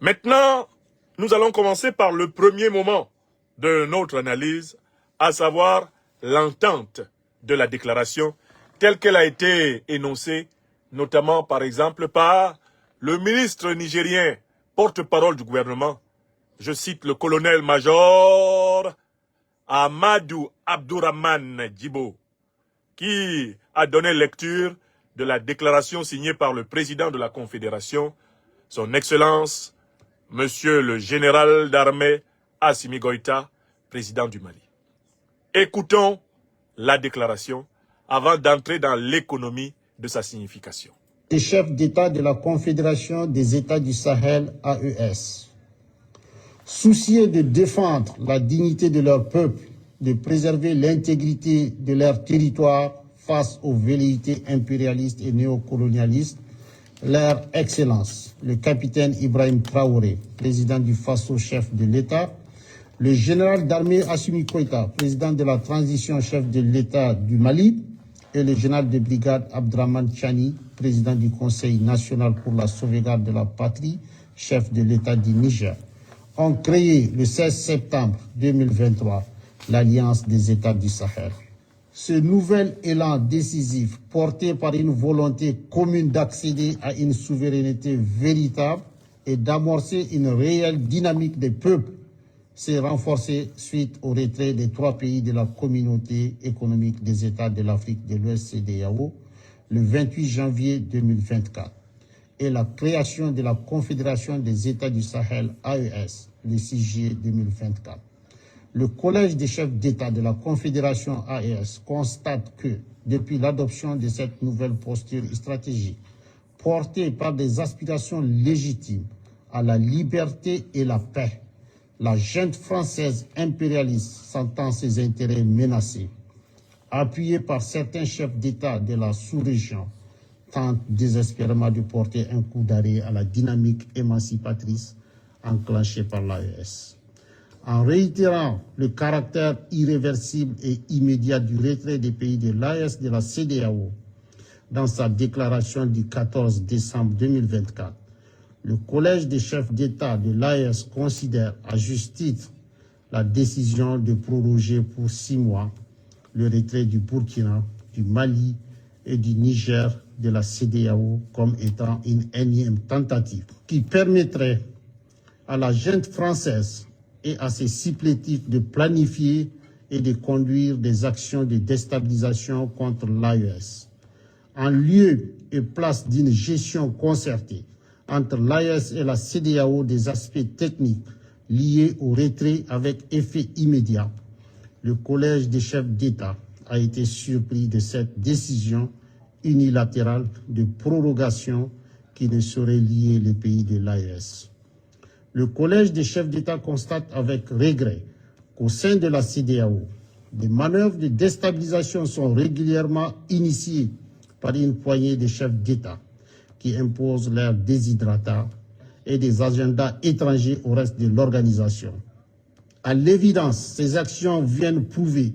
Maintenant, nous allons commencer par le premier moment de notre analyse, à savoir l'entente de la déclaration telle qu'elle a été énoncée, notamment par exemple par le ministre nigérien, porte-parole du gouvernement, je cite le colonel-major Amadou Abdourahmane Djibo, qui a donné lecture de la déclaration signée par le président de la Confédération, son Excellence, Monsieur le général d'armée Assimi Goïta, président du Mali. Écoutons la déclaration avant d'entrer dans l'économie de sa signification. Les chefs d'État de la Confédération des États du Sahel, AES, soucieux de défendre la dignité de leur peuple, de préserver l'intégrité de leur territoire face aux velléités impérialistes et néocolonialistes, leur Excellence, le capitaine Ibrahim Traoré, président du Faso, chef de l'État, le général d'armée Assimi Goïta, président de la transition, chef de l'État du Mali, et le général de brigade Abdraman Chani, président du Conseil national pour la sauvegarde de la patrie, chef de l'État du Niger, ont créé le 16 septembre 2023 l'Alliance des États du Sahel. Ce nouvel élan décisif, porté par une volonté commune d'accéder à une souveraineté véritable et d'amorcer une réelle dynamique des peuples, s'est renforcé suite au retrait des 3 pays de la communauté économique des États de l'Afrique de l'Ouest CEDEAO le 28 janvier 2024 et la création de la Confédération des États du Sahel AES le 6 juillet 2024. Le Collège des chefs d'État de la Confédération AES constate que, depuis l'adoption de cette nouvelle posture stratégique, portée par des aspirations légitimes à la liberté et la paix, la junte française impérialiste sentant ses intérêts menacés, appuyée par certains chefs d'État de la sous-région, tente désespérément de porter un coup d'arrêt à la dynamique émancipatrice enclenchée par l'AES. En réitérant le caractère irréversible et immédiat du retrait des pays de l'AES de la CEDEAO, dans sa déclaration du 14 décembre 2024, le Collège des chefs d'État de l'AES considère à juste titre la décision de proroger pour 6 mois le retrait du Burkina, du Mali et du Niger de la CEDEAO comme étant une énième tentative qui permettrait à la junte française et à ses supplétifs de planifier et de conduire des actions de déstabilisation contre l'AES. En lieu et place d'une gestion concertée entre l'AES et la CEDEAO des aspects techniques liés au retrait avec effet immédiat, le Collège des chefs d'État a été surpris de cette décision unilatérale de prorogation qui ne saurait lier les pays de l'AES. Le Collège des chefs d'État constate avec regret qu'au sein de la CEDEAO, des manœuvres de déstabilisation sont régulièrement initiées par une poignée de chefs d'État qui imposent leur déshydratat et des agendas étrangers au reste de l'organisation. À l'évidence, ces actions viennent prouver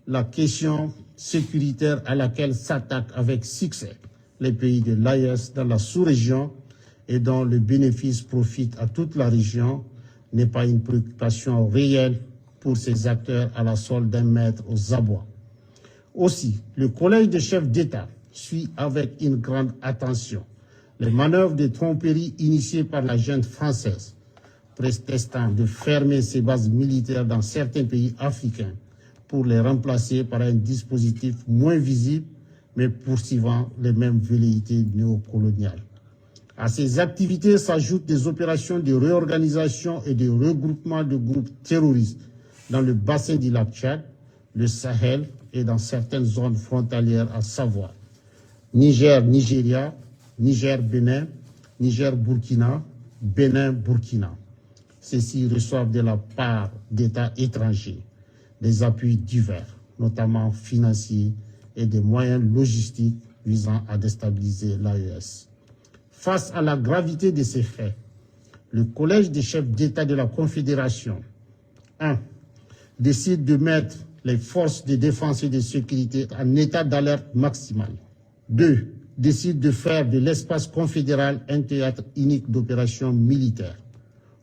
la question sécuritaire à laquelle s'attaquent avec succès les pays de l'AES dans la sous-région et dont le bénéfice profite à toute la région, n'est pas une préoccupation réelle pour ces acteurs à la solde d'un maître aux abois. Aussi, le Collège des chefs d'État suit avec une grande attention les manœuvres de tromperie initiées par la junte française, prétextant de fermer ses bases militaires dans certains pays africains pour les remplacer par un dispositif moins visible, mais poursuivant les mêmes velléités néocoloniales. À ces activités s'ajoutent des opérations de réorganisation et de regroupement de groupes terroristes dans le bassin du lac Tchad, le Sahel et dans certaines zones frontalières, à savoir Niger-Nigeria, Niger-Bénin, Niger-Burkina, Bénin-Burkina. Ceux-ci reçoivent de la part d'États étrangers des appuis divers, notamment financiers et des moyens logistiques visant à déstabiliser l'AES. Face à la gravité de ces faits, le Collège des chefs d'État de la Confédération 1. Décide de mettre les forces de défense et de sécurité en état d'alerte maximale. 2. Décide de faire de l'espace confédéral un théâtre unique d'opérations militaires.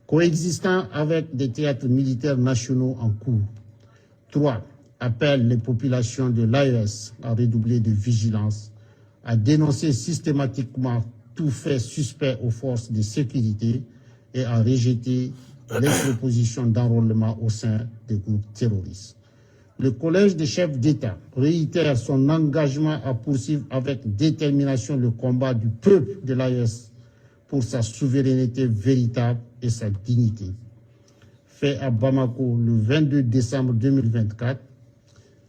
coexistant avec des théâtres militaires nationaux en cours. 3. Appelle les populations de l'AES à redoubler de vigilance, à dénoncer systématiquement tout fait suspect aux forces de sécurité et à rejeter les propositions d'enrôlement au sein des groupes terroristes. Le Collège des chefs d'État réitère son engagement à poursuivre avec détermination le combat du peuple de l'AES pour sa souveraineté véritable et sa dignité. Fait à Bamako le 22 décembre 2024,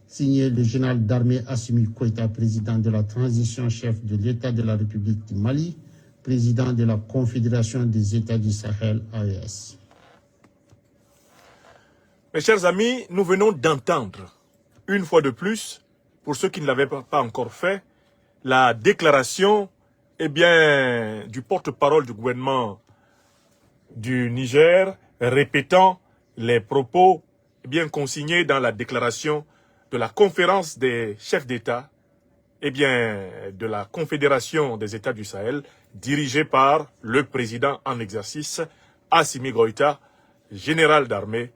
signé le général d'armée Assimi Goïta, président de la transition, chef de l'État de la République du Mali, président de la Confédération des États du Sahel, AES. Mes chers amis, nous venons d'entendre, une fois de plus, pour ceux qui ne l'avaient pas encore fait, la déclaration du porte-parole du gouvernement du Niger, répétant les propos consignés dans la déclaration de la conférence des chefs d'État, de la Confédération des États du Sahel, dirigée par le président en exercice, Assimi Goïta, général d'armée,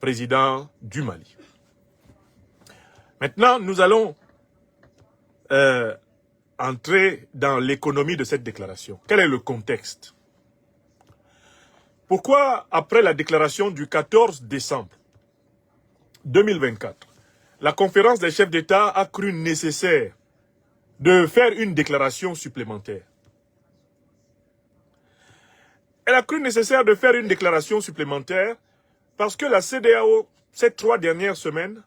président du Mali. Maintenant, nous allons entrer dans l'économie de cette déclaration. Quel est le contexte? Pourquoi, après la déclaration du 14 décembre 2024, la conférence des chefs d'État a cru nécessaire de faire une déclaration supplémentaire? Elle a cru nécessaire de faire une déclaration supplémentaire parce que la CEDEAO, ces 3 dernières semaines,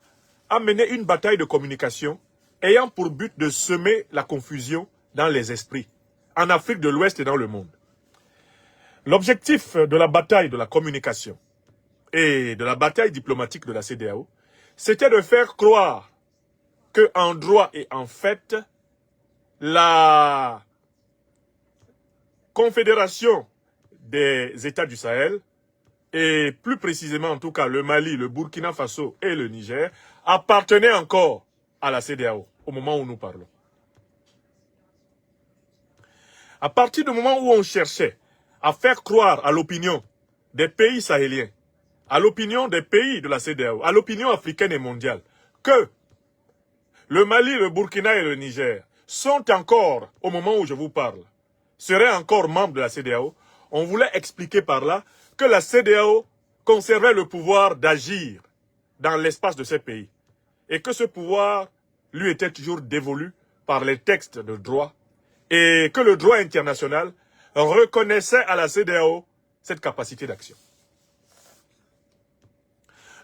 a mené une bataille de communication ayant pour but de semer la confusion dans les esprits, en Afrique de l'Ouest et dans le monde. L'objectif de la bataille de la communication et de la bataille diplomatique de la CEDEAO, c'était de faire croire qu'en droit et en fait, la Confédération des États du Sahel, et plus précisément en tout cas le Mali, le Burkina Faso et le Niger, appartenaient encore à la CEDEAO au moment où nous parlons. À partir du moment où on cherchait à faire croire à l'opinion des pays sahéliens, à l'opinion des pays de la CEDEAO, à l'opinion africaine et mondiale, que le Mali, le Burkina et le Niger sont encore, au moment où je vous parle, seraient encore membres de la CEDEAO, on voulait expliquer par là que la CEDEAO conservait le pouvoir d'agir dans l'espace de ces pays et que ce pouvoir lui était toujours dévolu par les textes de droit et que le droit international reconnaissait à la CEDEAO cette capacité d'action.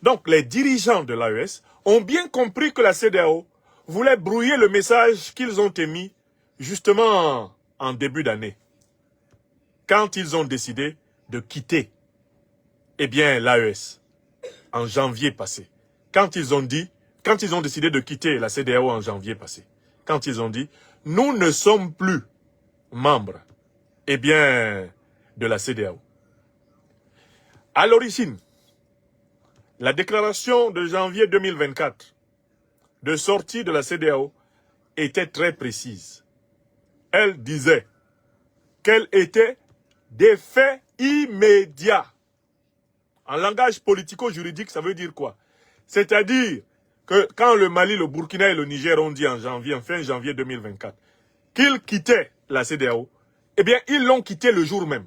Donc les dirigeants de l'AES ont bien compris que la CEDEAO voulait brouiller le message qu'ils ont émis justement en début d'année, quand ils ont décidé de quitter l'AES en janvier passé. Quand ils ont décidé de quitter la CEDEAO en janvier passé, quand ils ont dit « Nous ne sommes plus membres de la CEDEAO ». À l'origine, la déclaration de janvier 2024 de sortie de la CEDEAO était très précise. Elle disait qu'elle était des faits immédiats. En langage politico-juridique, ça veut dire quoi? C'est-à-dire que quand le Mali, le Burkina et le Niger ont dit en fin janvier 2024, qu'ils quittaient la CEDEAO, ils l'ont quitté le jour même.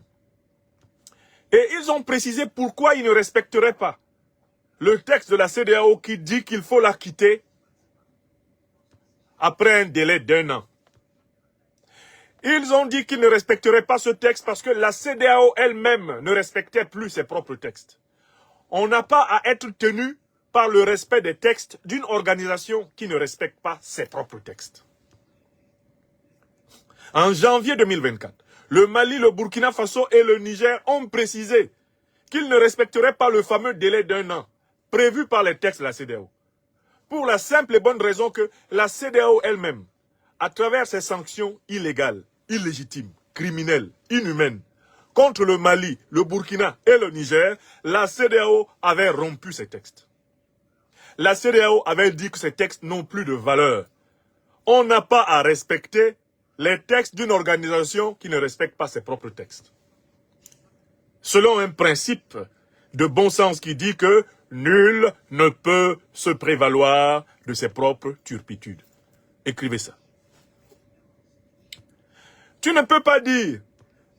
Et ils ont précisé pourquoi ils ne respecteraient pas le texte de la CEDEAO qui dit qu'il faut la quitter après un délai d'1 an. Ils ont dit qu'ils ne respecteraient pas ce texte parce que la CEDEAO elle-même ne respectait plus ses propres textes. On n'a pas à être tenu par le respect des textes d'une organisation qui ne respecte pas ses propres textes. En janvier 2024, le Mali, le Burkina Faso et le Niger ont précisé qu'ils ne respecteraient pas le fameux délai d'1 an prévu par les textes de la CEDEAO. Pour la simple et bonne raison que la CEDEAO elle-même, à travers ses sanctions illégales, illégitimes, criminelles, inhumaines, contre le Mali, le Burkina et le Niger, la CEDEAO avait rompu ces textes. La CEDEAO avait dit que ces textes n'ont plus de valeur. On n'a pas à respecter les textes d'une organisation qui ne respecte pas ses propres textes. selon un principe de bon sens qui dit que nul ne peut se prévaloir de ses propres turpitudes. Écrivez ça. Tu ne peux pas dire,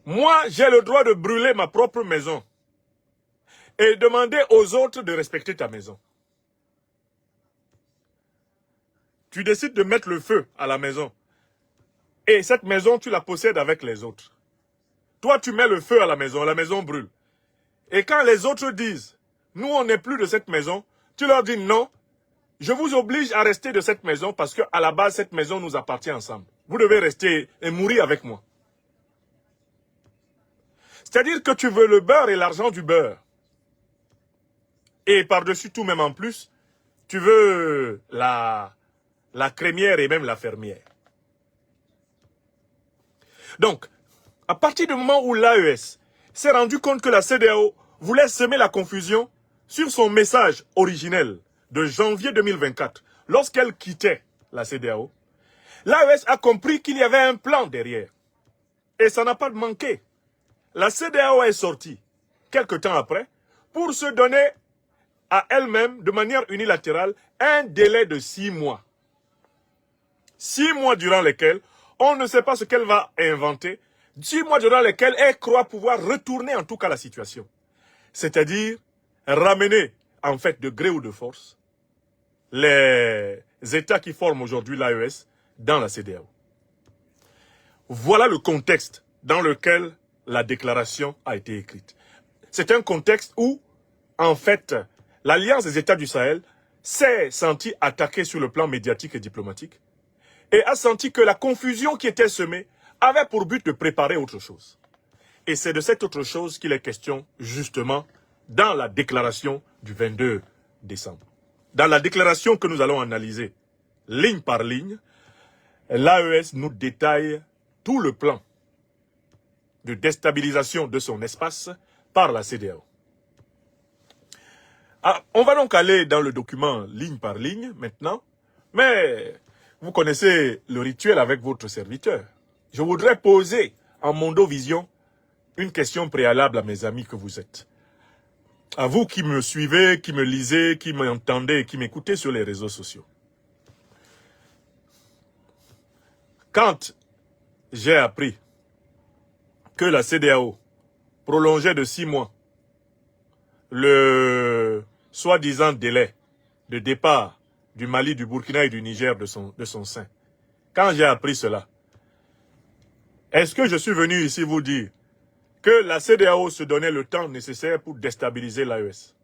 moi j'ai le droit de brûler ma propre maison et demander aux autres de respecter ta maison. Tu décides de mettre le feu à la maison et cette maison tu la possèdes avec les autres. Toi tu mets le feu à la maison brûle. Et quand les autres disent, nous on n'est plus de cette maison, tu leur dis non, je vous oblige à rester de cette maison parce qu'à la base cette maison nous appartient ensemble. Vous devez rester et mourir avec moi. C'est-à-dire que tu veux le beurre et l'argent du beurre. Et par-dessus tout, même en plus, tu veux la crémière et même la fermière. Donc, à partir du moment où l'AES s'est rendu compte que la CEDEAO voulait semer la confusion sur son message originel de janvier 2024, lorsqu'elle quittait la CEDEAO, l'AES a compris qu'il y avait un plan derrière. Et ça n'a pas manqué. La CEDEAO est sortie, quelque temps après, pour se donner à elle-même, de manière unilatérale, un délai de 6 mois. 6 mois durant lesquels on ne sait pas ce qu'elle va inventer, 6 mois durant lesquels elle croit pouvoir retourner en tout cas la situation. C'est-à-dire ramener, en fait, de gré ou de force, les États qui forment aujourd'hui l'AES dans la CEDEAO. Voilà le contexte dans lequel la déclaration a été écrite. C'est un contexte où, en fait, l'Alliance des États du Sahel s'est sentie attaquée sur le plan médiatique et diplomatique et a senti que la confusion qui était semée avait pour but de préparer autre chose. Et c'est de cette autre chose qu'il est question, justement, dans la déclaration du 22 décembre. Dans la déclaration que nous allons analyser, ligne par ligne, l'AES nous détaille tout le plan de déstabilisation de son espace par la CEDEAO. On va donc aller dans le document ligne par ligne maintenant, mais vous connaissez le rituel avec votre serviteur. Je voudrais poser en Mondovision une question préalable à mes amis que vous êtes. À vous qui me suivez, qui me lisez, qui m'entendez, qui m'écoutez sur les réseaux sociaux. Quand j'ai appris que la CEDEAO prolongeait de 6 mois le soi-disant délai de départ du Mali, du Burkina et du Niger de son sein, quand j'ai appris cela, est-ce que je suis venu ici vous dire que la CEDEAO se donnait le temps nécessaire pour déstabiliser l'AES?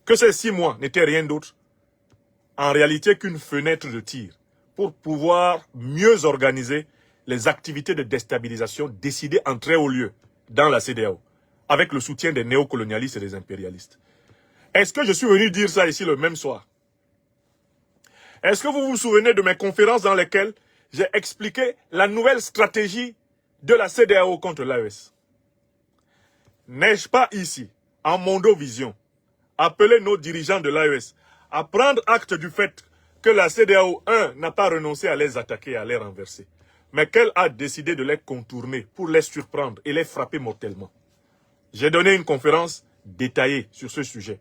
Que ces 6 mois n'étaient rien d'autre en réalité qu'une fenêtre de tir pour pouvoir mieux organiser les activités de déstabilisation décidées en très haut lieu dans la CEDEAO, avec le soutien des néocolonialistes et des impérialistes. Est-ce que je suis venu dire ça ici le même soir? Est-ce que vous vous souvenez de mes conférences dans lesquelles j'ai expliqué la nouvelle stratégie de la CEDEAO contre l'AES? N'ai-je pas ici, en Mondovision, appelé nos dirigeants de l'AES à prendre acte du fait que la CEDEAO, n'a pas renoncé à les attaquer, à les renverser, mais qu'elle a décidé de les contourner pour les surprendre et les frapper mortellement. J'ai donné une conférence détaillée sur ce sujet,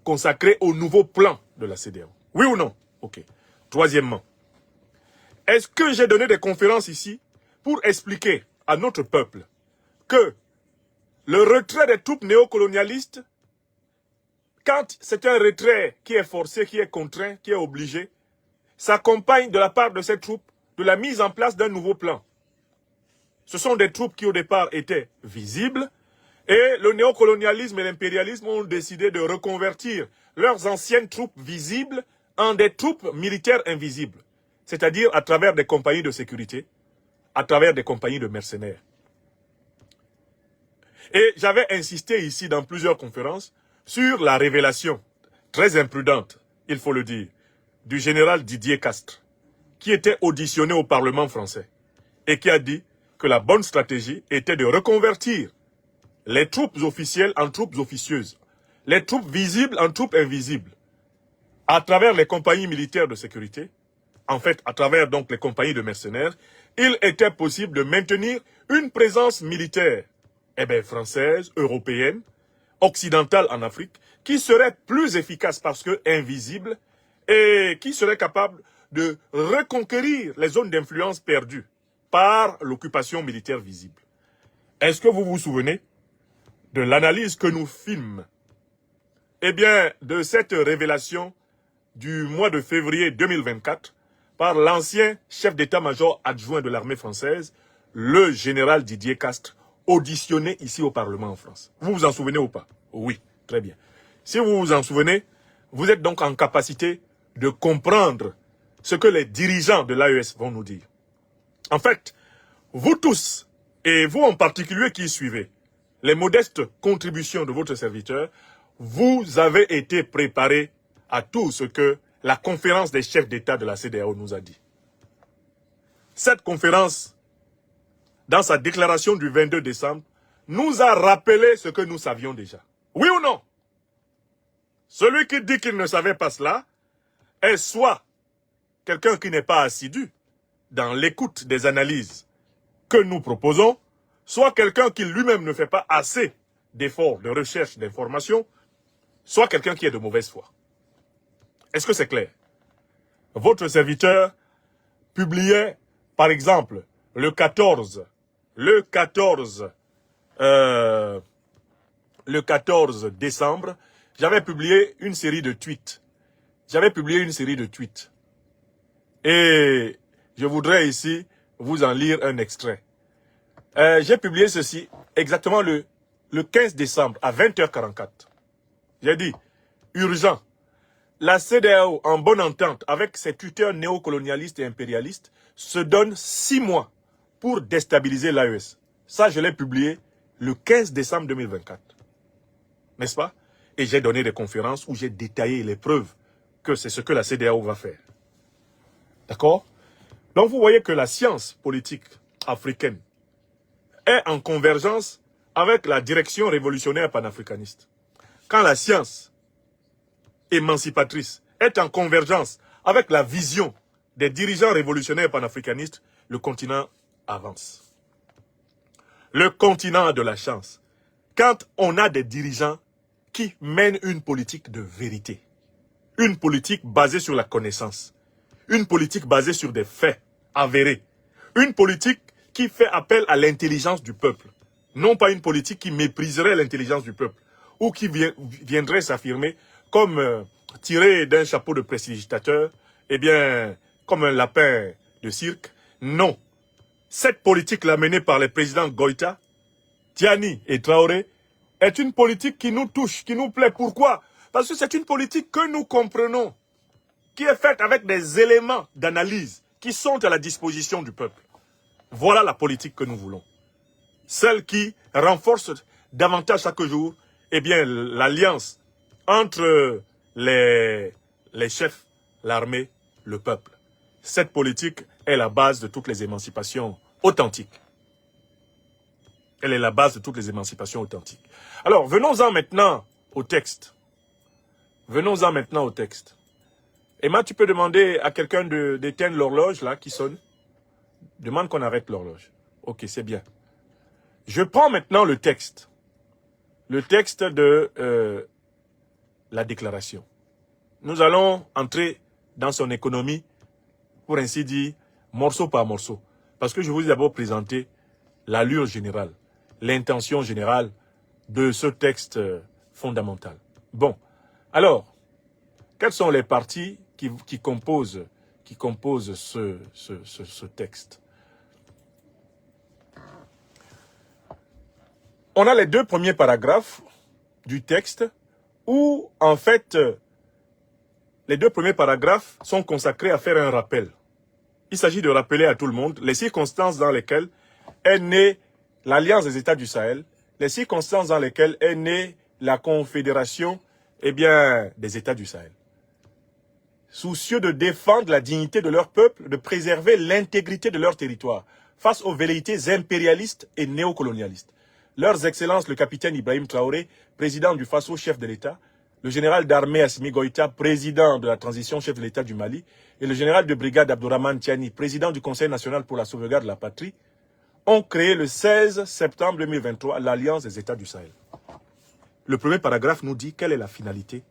consacrée au nouveau plan de la CEDEAO. Oui ou non? Ok. Troisièmement, est-ce que j'ai donné des conférences ici pour expliquer à notre peuple que le retrait des troupes néocolonialistes, quand c'est un retrait qui est forcé, qui est contraint, qui est obligé, s'accompagne de la part de ces troupes de la mise en place d'un nouveau plan. Ce sont des troupes qui au départ étaient visibles et le néocolonialisme et l'impérialisme ont décidé de reconvertir leurs anciennes troupes visibles en des troupes militaires invisibles, c'est-à-dire à travers des compagnies de sécurité, à travers des compagnies de mercenaires. Et j'avais insisté ici dans plusieurs conférences sur la révélation, très imprudente, il faut le dire, du général Didier Castres, qui était auditionné au Parlement français et qui a dit que la bonne stratégie était de reconvertir les troupes officielles en troupes officieuses, les troupes visibles en troupes invisibles, à travers les compagnies militaires de sécurité, en fait à travers donc les compagnies de mercenaires. Il était possible de maintenir une présence militaire françaises, européennes, occidentales en Afrique, qui seraient plus efficaces parce que invisibles et qui seraient capables de reconquérir les zones d'influence perdues par l'occupation militaire visible. Est-ce que vous vous souvenez de l'analyse que nous fîmes, de cette révélation du mois de février 2024 par l'ancien chef d'état-major adjoint de l'armée française, le général Didier Castres, auditionné ici au Parlement en France. Vous vous en souvenez ou pas? Oui, très bien. Si vous vous en souvenez, vous êtes donc en capacité de comprendre ce que les dirigeants de l'AES vont nous dire. En fait, vous tous, et vous en particulier qui suivez, les modestes contributions de votre serviteur, vous avez été préparés à tout ce que la conférence des chefs d'État de la CEDEAO nous a dit. Cette conférence, dans sa déclaration du 22 décembre, nous a rappelé ce que nous savions déjà. Oui ou non? Celui qui dit qu'il ne savait pas cela est soit quelqu'un qui n'est pas assidu dans l'écoute des analyses que nous proposons, soit quelqu'un qui lui-même ne fait pas assez d'efforts de recherche d'informations, soit quelqu'un qui est de mauvaise foi. Est-ce que c'est clair? Votre serviteur publiait, par exemple, le 14 décembre, j'avais publié une série de tweets. Et je voudrais ici vous en lire un extrait. J'ai publié ceci exactement le 15 décembre à 20h44. J'ai dit, urgent, la CEDEAO, en bonne entente avec ses tuteurs néocolonialistes et impérialistes, se donne 6 mois pour déstabiliser l'AES. Ça, je l'ai publié le 15 décembre 2024. N'est-ce pas? Et j'ai donné des conférences où j'ai détaillé les preuves que c'est ce que la CEDEAO va faire. D'accord? Donc vous voyez que la science politique africaine est en convergence avec la direction révolutionnaire panafricaniste. Quand la science émancipatrice est en convergence avec la vision des dirigeants révolutionnaires panafricanistes, le continent avance. Le continent a de la chance. Quand on a des dirigeants qui mènent une politique de vérité, une politique basée sur la connaissance, une politique basée sur des faits avérés, une politique qui fait appel à l'intelligence du peuple, non pas une politique qui mépriserait l'intelligence du peuple, ou qui viendrait s'affirmer comme tiré d'un chapeau de prestidigitateur, comme un lapin de cirque. Non. Cette politique-là menée par les présidents Goïta, Tiani et Traoré est une politique qui nous touche, qui nous plaît. Pourquoi? Parce que c'est une politique que nous comprenons, qui est faite avec des éléments d'analyse qui sont à la disposition du peuple. Voilà la politique que nous voulons. Celle qui renforce davantage chaque jour l'alliance entre les chefs, l'armée, le peuple. Cette politique est la base de toutes les émancipations authentiques. Elle est la base de toutes les émancipations authentiques. Alors, venons-en maintenant au texte. Emma, tu peux demander à quelqu'un d'éteindre l'horloge là qui sonne. Demande qu'on arrête l'horloge. Ok, c'est bien. Je prends maintenant le texte. Le texte de la déclaration. Nous allons entrer dans son économie, pour ainsi dire, morceau par morceau. Parce que je vous ai d'abord présenté l'allure générale, l'intention générale de ce texte fondamental. Bon, alors, quelles sont les parties qui composent ce texte? On a les 2 premiers paragraphes du texte où, en fait, les 2 premiers paragraphes sont consacrés à faire un rappel. Il s'agit de rappeler à tout le monde les circonstances dans lesquelles est née l'Alliance des États du Sahel, les circonstances dans lesquelles est née la Confédération des États du Sahel. Soucieux de défendre la dignité de leur peuple, de préserver l'intégrité de leur territoire face aux velléités impérialistes et néocolonialistes. Leurs Excellences, le capitaine Ibrahim Traoré, président du Faso, chef de l'État, le général d'armée Assimi Goïta, président de la transition, chef de l'État du Mali, et le général de brigade Abdourahmane Tiani, président du Conseil national pour la sauvegarde de la patrie, ont créé le 16 septembre 2023 l'Alliance des États du Sahel. Le premier paragraphe nous dit quelle est la finalité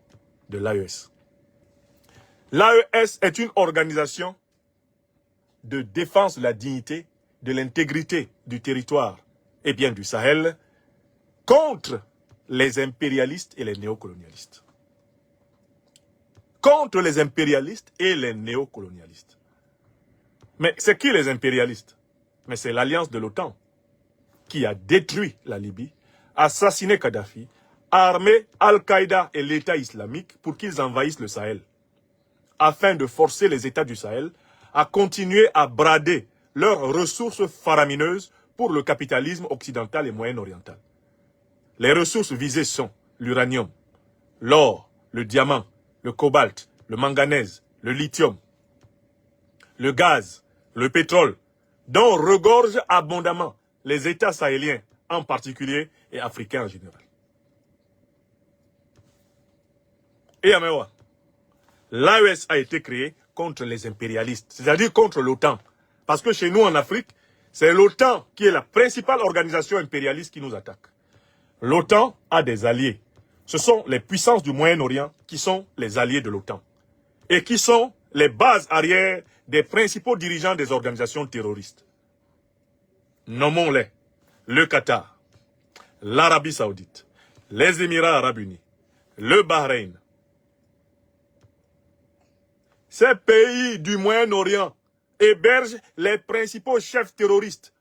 de l'AES. L'AES est une organisation de défense de la dignité, de l'intégrité du territoire et bien du Sahel contre les impérialistes et les néocolonialistes. Contre les impérialistes et les néocolonialistes. Mais c'est qui les impérialistes? Mais c'est l'alliance de l'OTAN qui a détruit la Libye, assassiné Kadhafi, armé Al-Qaïda et l'État islamique pour qu'ils envahissent le Sahel, afin de forcer les États du Sahel à continuer à brader leurs ressources faramineuses pour le capitalisme occidental et moyen-oriental. Les ressources visées sont l'uranium, l'or, le diamant, le cobalt, le manganèse, le lithium, le gaz, le pétrole, dont regorgent abondamment les États sahéliens en particulier et africains en général. Et Amewa, l'AES a été créée contre les impérialistes, c'est-à-dire contre l'OTAN. Parce que chez nous en Afrique, c'est l'OTAN qui est la principale organisation impérialiste qui nous attaque. L'OTAN a des alliés. Ce sont les puissances du Moyen-Orient qui sont les alliés de l'OTAN. Et qui sont les bases arrière des principaux dirigeants des organisations terroristes. Nommons-les. Le Qatar, l'Arabie Saoudite, les Émirats Arabes Unis, le Bahreïn. Ces pays du Moyen-Orient hébergent les principaux chefs terroristes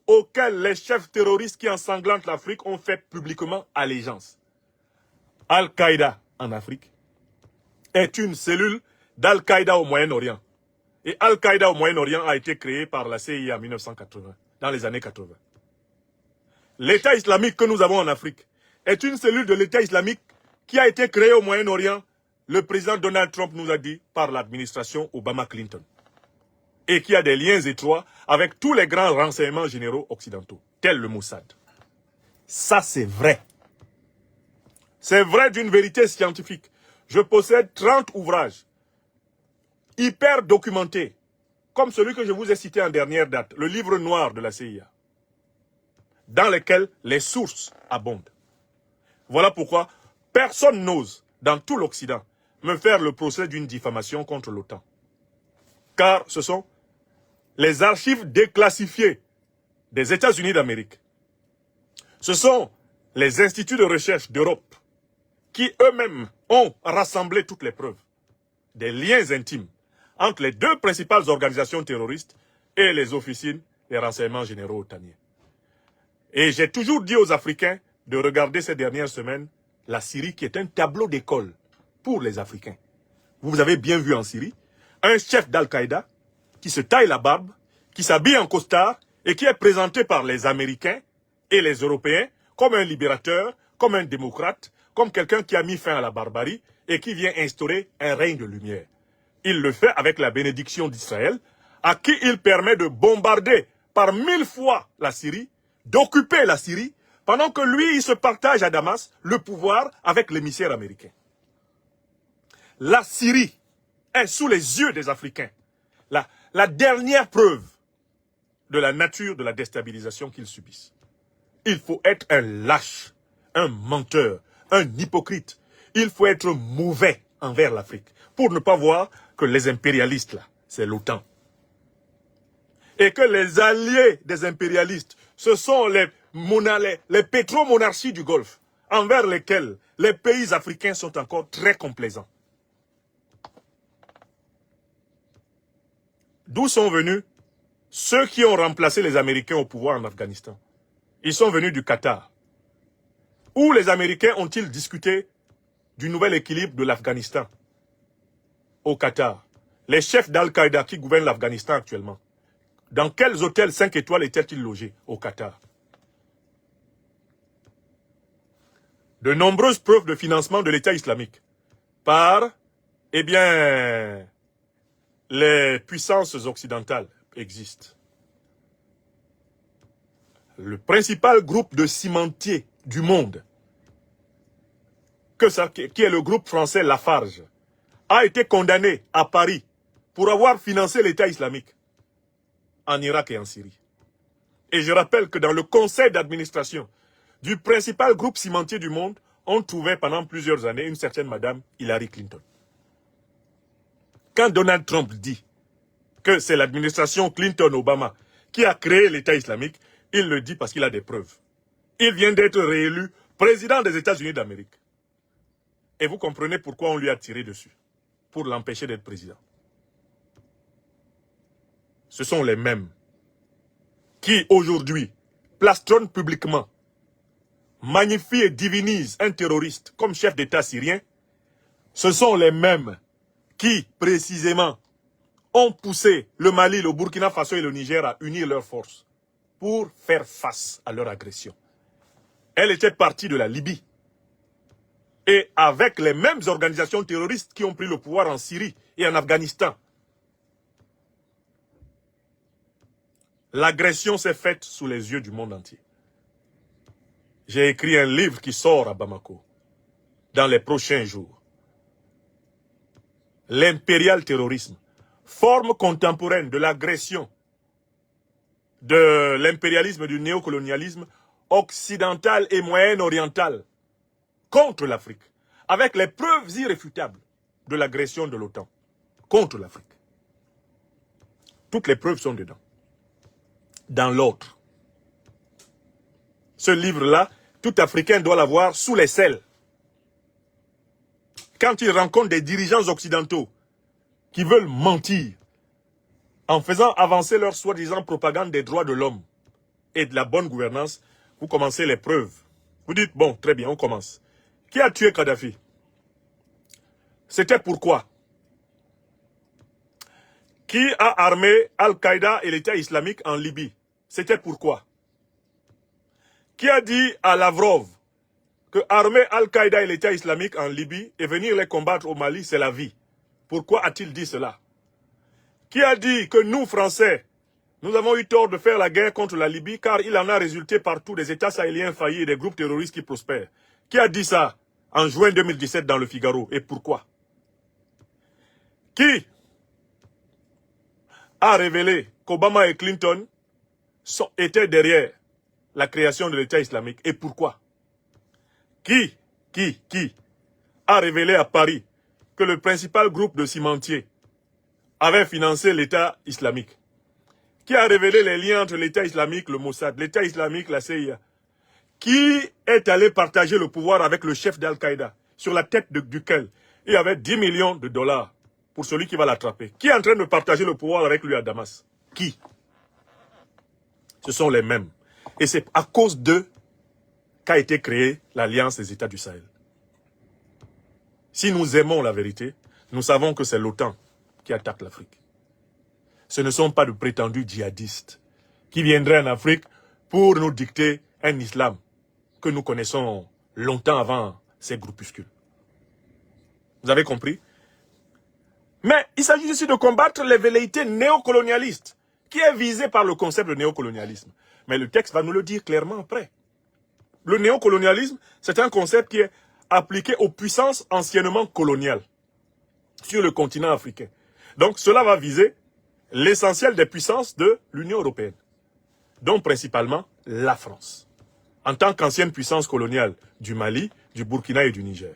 auxquels les chefs terroristes qui ensanglantent l'Afrique ont fait publiquement allégeance. Al-Qaïda en Afrique est une cellule d'Al-Qaïda au Moyen-Orient. Et Al-Qaïda au Moyen-Orient a été créé par la CIA en 1980, dans les années 80. L'État islamique que nous avons en Afrique est une cellule de l'État islamique qui a été créée au Moyen-Orient, le président Donald Trump nous a dit, par l'administration Obama-Clinton. Et qui a des liens étroits avec tous les grands renseignements généraux occidentaux, tels le Mossad. Ça, c'est vrai. C'est vrai d'une vérité scientifique. Je possède 30 ouvrages hyper documentés, comme celui que je vous ai cité en dernière date, le livre noir de la CIA, dans lesquels les sources abondent. Voilà pourquoi personne n'ose, dans tout l'Occident, me faire le procès d'une diffamation contre l'OTAN. Car ce sont les archives déclassifiées des États-Unis d'Amérique. Ce sont les instituts de recherche d'Europe qui eux-mêmes ont rassemblé toutes les preuves des liens intimes entre les deux principales organisations terroristes et les officines des renseignements généraux otaniens. Et j'ai toujours dit aux Africains de regarder ces dernières semaines la Syrie qui est un tableau d'école pour les Africains. Vous avez bien vu en Syrie un chef d'Al-Qaïda qui se taille la barbe, qui s'habille en costard et qui est présenté par les Américains et les Européens comme un libérateur, comme un démocrate, comme quelqu'un qui a mis fin à la barbarie et qui vient instaurer un règne de lumière. Il le fait avec la bénédiction d'Israël, à qui il permet de bombarder par 1000 fois la Syrie, d'occuper la Syrie, pendant que lui, il se partage à Damas le pouvoir avec l'émissaire américain. La Syrie est sous les yeux des Africains la dernière preuve de la nature de la déstabilisation qu'ils subissent. Il faut être un lâche, un menteur, un hypocrite. Il faut être mauvais envers l'Afrique pour ne pas voir que les impérialistes, là, c'est l'OTAN. Et que les alliés des impérialistes, ce sont les pétromonarchies du Golfe, envers lesquels les pays africains sont encore très complaisants. D'où sont venus ceux qui ont remplacé les Américains au pouvoir en Afghanistan? Ils sont venus du Qatar. Où les Américains ont-ils discuté du nouvel équilibre de l'Afghanistan? Au Qatar. Les chefs d'Al-Qaïda qui gouvernent l'Afghanistan actuellement, dans quels hôtels 5 étoiles étaient-ils logés? Au Qatar. De nombreuses preuves de financement de l'État islamique par, les puissances occidentales existent. Le principal groupe de cimentiers du monde, qui est le groupe français Lafarge, a été condamné à Paris pour avoir financé l'État islamique en Irak et en Syrie. Et je rappelle que dans le conseil d'administration du principal groupe cimentier du monde, on trouvait pendant plusieurs années une certaine madame Hillary Clinton. Quand Donald Trump dit que c'est l'administration Clinton-Obama qui a créé l'État islamique, il le dit parce qu'il a des preuves. Il vient d'être réélu président des États-Unis d'Amérique. Et vous comprenez pourquoi on lui a tiré dessus, pour l'empêcher d'être président. Ce sont les mêmes qui, aujourd'hui, plastronnent publiquement, magnifient et divinisent un terroriste comme chef d'État syrien. Ce sont les mêmes qui, précisément, ont poussé le Mali, le Burkina Faso et le Niger à unir leurs forces pour faire face à leur agression. Elle était partie de la Libye. Et avec les mêmes organisations terroristes qui ont pris le pouvoir en Syrie et en Afghanistan. L'agression s'est faite sous les yeux du monde entier. J'ai écrit un livre qui sort à Bamako dans les prochains jours. L'impérial terrorisme, forme contemporaine de l'agression, de l'impérialisme, du néocolonialisme occidental et moyen-oriental contre l'Afrique, avec les preuves irréfutables de l'agression de l'OTAN contre l'Afrique. Toutes les preuves sont dedans. Dans l'autre. Ce livre-là, tout Africain doit l'avoir sous les selles. Quand il rencontre des dirigeants occidentaux qui veulent mentir en faisant avancer leur soi-disant propagande des droits de l'homme et de la bonne gouvernance, vous commencez les preuves. Vous dites, bon, très bien, on commence. Qui a tué Kadhafi? C'était pourquoi? Qui a armé Al-Qaïda et l'État islamique en Libye? C'était pourquoi? Qui a dit à Lavrov que armer Al-Qaïda et l'État islamique en Libye et venir les combattre au Mali, c'est la vie? Pourquoi a-t-il dit cela? Qui a dit que nous, Français, nous avons eu tort de faire la guerre contre la Libye car il en a résulté partout des États sahéliens faillis et des groupes terroristes qui prospèrent? Qui a dit ça en juin 2017 dans le Figaro et pourquoi? Qui a révélé qu'Obama et Clinton étaient derrière la création de l'État islamique et pourquoi? Qui a révélé à Paris que le principal groupe de cimentiers avait financé l'État islamique? Qui a révélé les liens entre l'État islamique, le Mossad, l'État islamique, la CIA? Qui est allé partager le pouvoir avec le chef d'Al-Qaïda, sur la tête duquel il y avait 10 millions de dollars pour celui qui va l'attraper? Qui est en train de partager le pouvoir avec lui à Damas? Qui? Ce sont les mêmes. Et c'est à cause d'eux qu'a été créée l'Alliance des États du Sahel. Si nous aimons la vérité, nous savons que c'est l'OTAN qui attaque l'Afrique. Ce ne sont pas de prétendus djihadistes qui viendraient en Afrique pour nous dicter un islam que nous connaissons longtemps avant ces groupuscules. Vous avez compris? Mais il s'agit aussi de combattre les velléités néocolonialistes qui est visée par le concept de néocolonialisme. Mais le texte va nous le dire clairement après. Le néocolonialisme, c'est un concept qui est appliqué aux puissances anciennement coloniales sur le continent africain. Donc cela va viser l'essentiel des puissances de l'Union européenne, dont principalement la France, en tant qu'ancienne puissance coloniale du Mali, du Burkina et du Niger,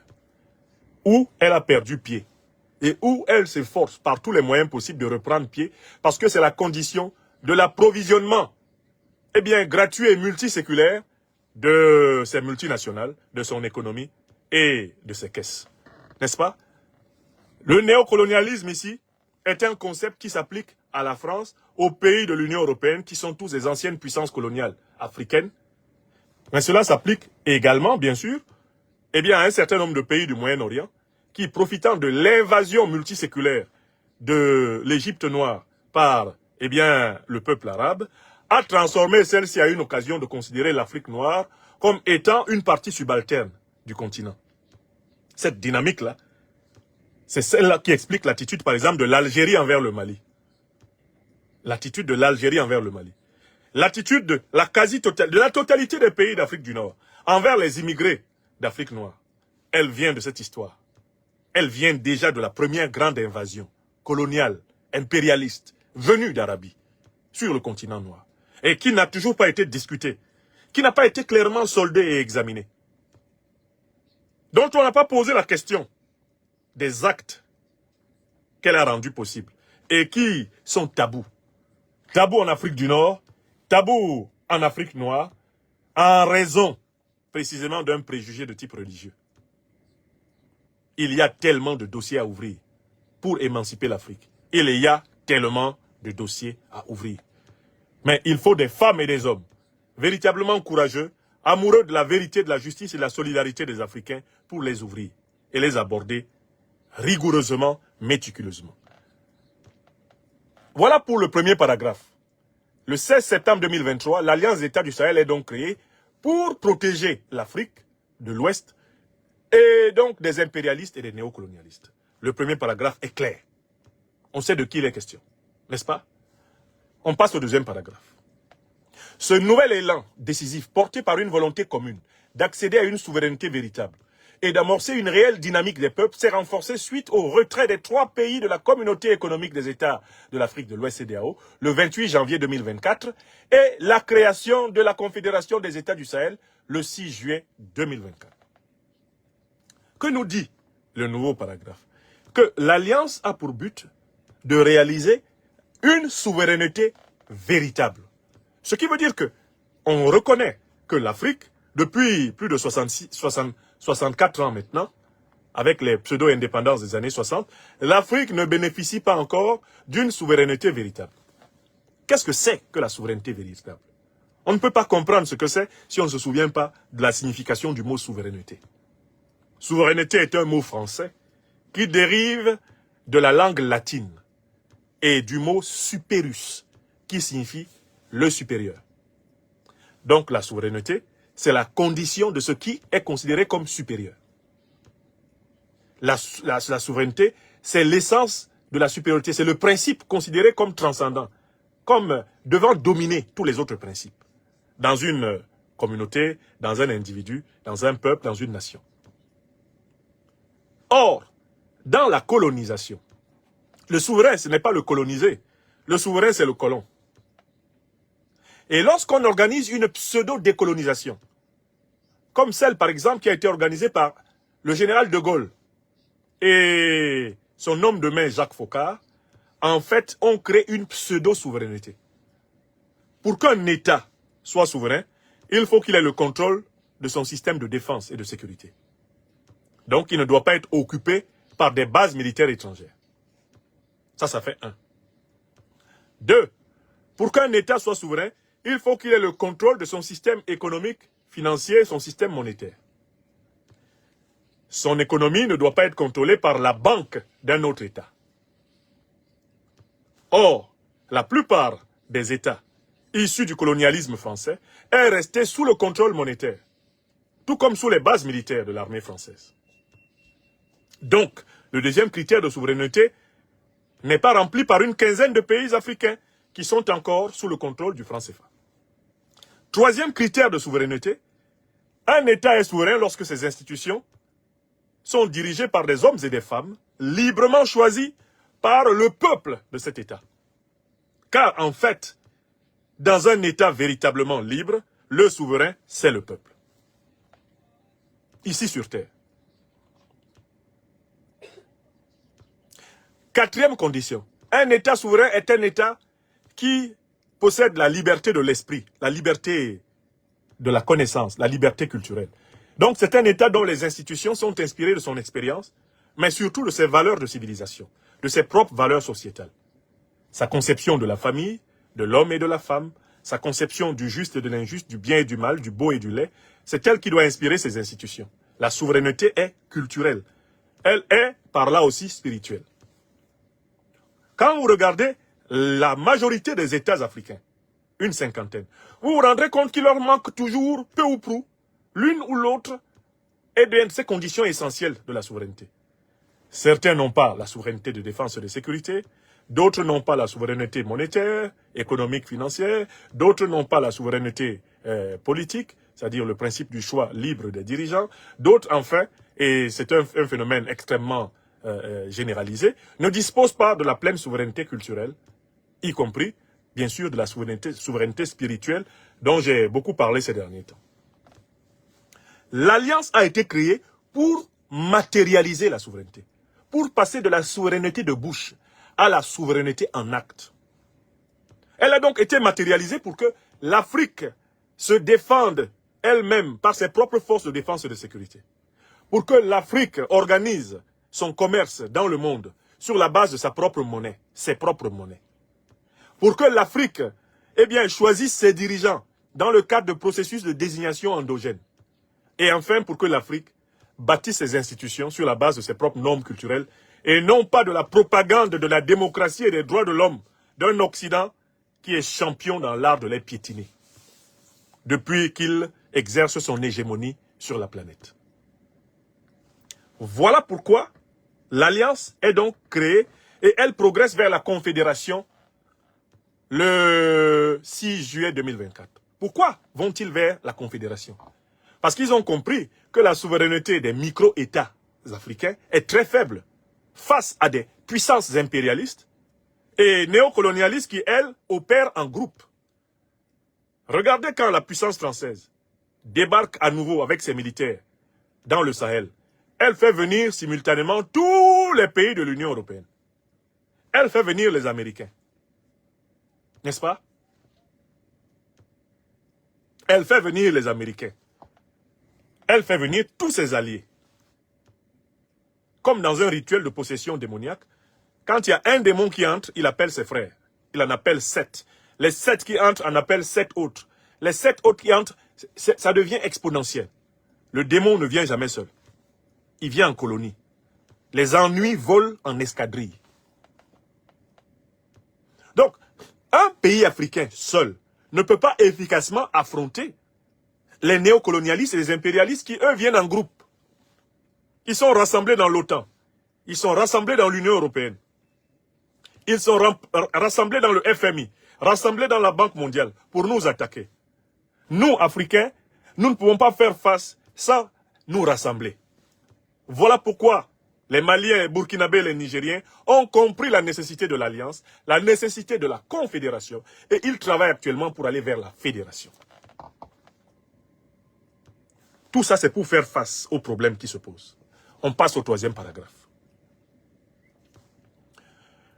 où elle a perdu pied et où elle s'efforce par tous les moyens possibles de reprendre pied, parce que c'est la condition de l'approvisionnement gratuit et multiséculaire de ses multinationales, de son économie et de ses caisses. N'est-ce pas? Le néocolonialisme ici est un concept qui s'applique à la France, aux pays de l'Union européenne, qui sont tous des anciennes puissances coloniales africaines. Mais cela s'applique également, bien sûr, à un certain nombre de pays du Moyen-Orient, qui, profitant de l'invasion multiséculaire de l'Égypte noire par, le peuple arabe, a transformé celle-ci à une occasion de considérer l'Afrique noire comme étant une partie subalterne du continent. Cette dynamique-là, c'est celle-là qui explique l'attitude, par exemple, de l'Algérie envers le Mali. L'attitude de l'Algérie envers le Mali. L'attitude de la totalité des pays d'Afrique du Nord envers les immigrés d'Afrique noire. Elle vient de cette histoire. Elle vient déjà de la première grande invasion coloniale, impérialiste, venue d'Arabie, sur le continent noir. et qui n'a toujours pas été discuté, qui n'a pas été clairement soldé et examiné, dont on n'a pas posé la question des actes qu'elle a rendus possibles et qui sont tabous. Tabous en Afrique du Nord, tabous en Afrique noire, en raison précisément d'un préjugé de type religieux. Il y a tellement de dossiers à ouvrir pour émanciper l'Afrique. Il y a tellement de dossiers à ouvrir. Mais il faut des femmes et des hommes véritablement courageux, amoureux de la vérité, de la justice et de la solidarité des Africains pour les ouvrir et les aborder rigoureusement, méticuleusement. Voilà pour le premier paragraphe. Le 16 septembre 2023, l'Alliance des États du Sahel est donc créée pour protéger l'Afrique de l'Ouest et donc des impérialistes et des néocolonialistes. Le premier paragraphe est clair. On sait de qui il est question, n'est-ce pas? On passe au deuxième paragraphe. Ce nouvel élan décisif, porté par une volonté commune d'accéder à une souveraineté véritable et d'amorcer une réelle dynamique des peuples, s'est renforcé suite au retrait des 3 pays de la communauté économique des États de l'Afrique de l'Ouest CEDEAO le 28 janvier 2024 et la création de la Confédération des États du Sahel le 6 juillet 2024. Que nous dit le nouveau paragraphe? Que l'Alliance a pour but de réaliser une souveraineté véritable. Ce qui veut dire que on reconnaît que l'Afrique, depuis plus de 64 ans maintenant, avec les pseudo-indépendances des années 60, l'Afrique ne bénéficie pas encore d'une souveraineté véritable. Qu'est-ce que c'est que la souveraineté véritable? On ne peut pas comprendre ce que c'est si on ne se souvient pas de la signification du mot souveraineté. Souveraineté est un mot français qui dérive de la langue latine et du mot superus, qui signifie le supérieur. Donc la souveraineté, c'est la condition de ce qui est considéré comme supérieur. La souveraineté, c'est l'essence de la supériorité, c'est le principe considéré comme transcendant, comme devant dominer tous les autres principes, dans une communauté, dans un individu, dans un peuple, dans une nation. Or, dans la colonisation, le souverain, ce n'est pas le colonisé, le souverain, c'est le colon. Et lorsqu'on organise une pseudo-décolonisation, comme celle par exemple qui a été organisée par le général de Gaulle et son homme de main Jacques Foccart, en fait, on crée une pseudo-souveraineté. Pour qu'un État soit souverain, il faut qu'il ait le contrôle de son système de défense et de sécurité. Donc, il ne doit pas être occupé par des bases militaires étrangères. Ça fait 1. 2. Pour qu'un État soit souverain, il faut qu'il ait le contrôle de son système économique, financier, son système monétaire. Son économie ne doit pas être contrôlée par la banque d'un autre État. Or, la plupart des États issus du colonialisme français est resté sous le contrôle monétaire, tout comme sous les bases militaires de l'armée française. Donc, le deuxième critère de souveraineté n'est pas rempli par une quinzaine de pays africains qui sont encore sous le contrôle du franc CFA. Troisième critère de souveraineté, un État est souverain lorsque ses institutions sont dirigées par des hommes et des femmes librement choisis par le peuple de cet État. Car en fait, dans un État véritablement libre, le souverain, c'est le peuple. Ici sur Terre. Quatrième condition, un État souverain est un État qui possède la liberté de l'esprit, la liberté de la connaissance, la liberté culturelle. Donc c'est un État dont les institutions sont inspirées de son expérience, mais surtout de ses valeurs de civilisation, de ses propres valeurs sociétales. Sa conception de la famille, de l'homme et de la femme, sa conception du juste et de l'injuste, du bien et du mal, du beau et du laid, c'est elle qui doit inspirer ses institutions. La souveraineté est culturelle. Elle est par là aussi spirituelle. Quand vous regardez la majorité des États africains, une cinquantaine, vous vous rendrez compte qu'il leur manque toujours, peu ou prou, l'une ou l'autre, et bien ces conditions essentielles de la souveraineté. Certains n'ont pas la souveraineté de défense et de sécurité, d'autres n'ont pas la souveraineté monétaire, économique, financière, d'autres n'ont pas la souveraineté politique, c'est-à-dire le principe du choix libre des dirigeants, d'autres enfin, et c'est un phénomène extrêmement généralisé, ne disposent pas de la pleine souveraineté culturelle, y compris bien sûr, de la souveraineté spirituelle dont j'ai beaucoup parlé ces derniers temps. L'Alliance a été créée pour matérialiser la souveraineté, pour passer de la souveraineté de bouche à la souveraineté en acte. Elle a donc été matérialisée pour que l'Afrique se défende elle-même par ses propres forces de défense et de sécurité. Pour que l'Afrique organise son commerce dans le monde sur la base de sa propre monnaie, ses propres monnaies. Pour que l'Afrique choisisse ses dirigeants dans le cadre de processus de désignation endogène. Et enfin, pour que l'Afrique bâtisse ses institutions sur la base de ses propres normes culturelles et non pas de la propagande de la démocratie et des droits de l'homme d'un Occident qui est champion dans l'art de les piétiner depuis qu'il exerce son hégémonie sur la planète. Voilà pourquoi l'Alliance est donc créée et elle progresse vers la Confédération le 6 juillet 2024. Pourquoi vont-ils vers la Confédération? Parce qu'ils ont compris que la souveraineté des micro-États africains est très faible face à des puissances impérialistes et néocolonialistes qui, elles, opèrent en groupe. Regardez quand la puissance française débarque à nouveau avec ses militaires dans le Sahel. Elle fait venir simultanément tous les pays de l'Union européenne. Elle fait venir les Américains. N'est-ce pas? Elle fait venir les Américains. Elle fait venir tous ses alliés. Comme dans un rituel de possession démoniaque, quand il y a un démon qui entre, il appelle ses frères. Il en appelle 7. Les 7 qui entrent en appellent 7 autres. Les 7 autres qui entrent, ça devient exponentiel. Le démon ne vient jamais seul. Il vient en colonie. Les ennuis volent en escadrille. Donc, un pays africain seul ne peut pas efficacement affronter les néocolonialistes et les impérialistes qui, eux, viennent en groupe. Ils sont rassemblés dans l'OTAN. Ils sont rassemblés dans l'Union européenne. Ils sont rassemblés dans le FMI, rassemblés dans la Banque mondiale pour nous attaquer. Nous, Africains, nous ne pouvons pas faire face sans nous rassembler. Voilà pourquoi les Maliens, les Burkinabés et les Nigériens ont compris la nécessité de l'alliance, la nécessité de la confédération, et ils travaillent actuellement pour aller vers la fédération. Tout ça, c'est pour faire face aux problèmes qui se posent. On passe au 3e paragraphe.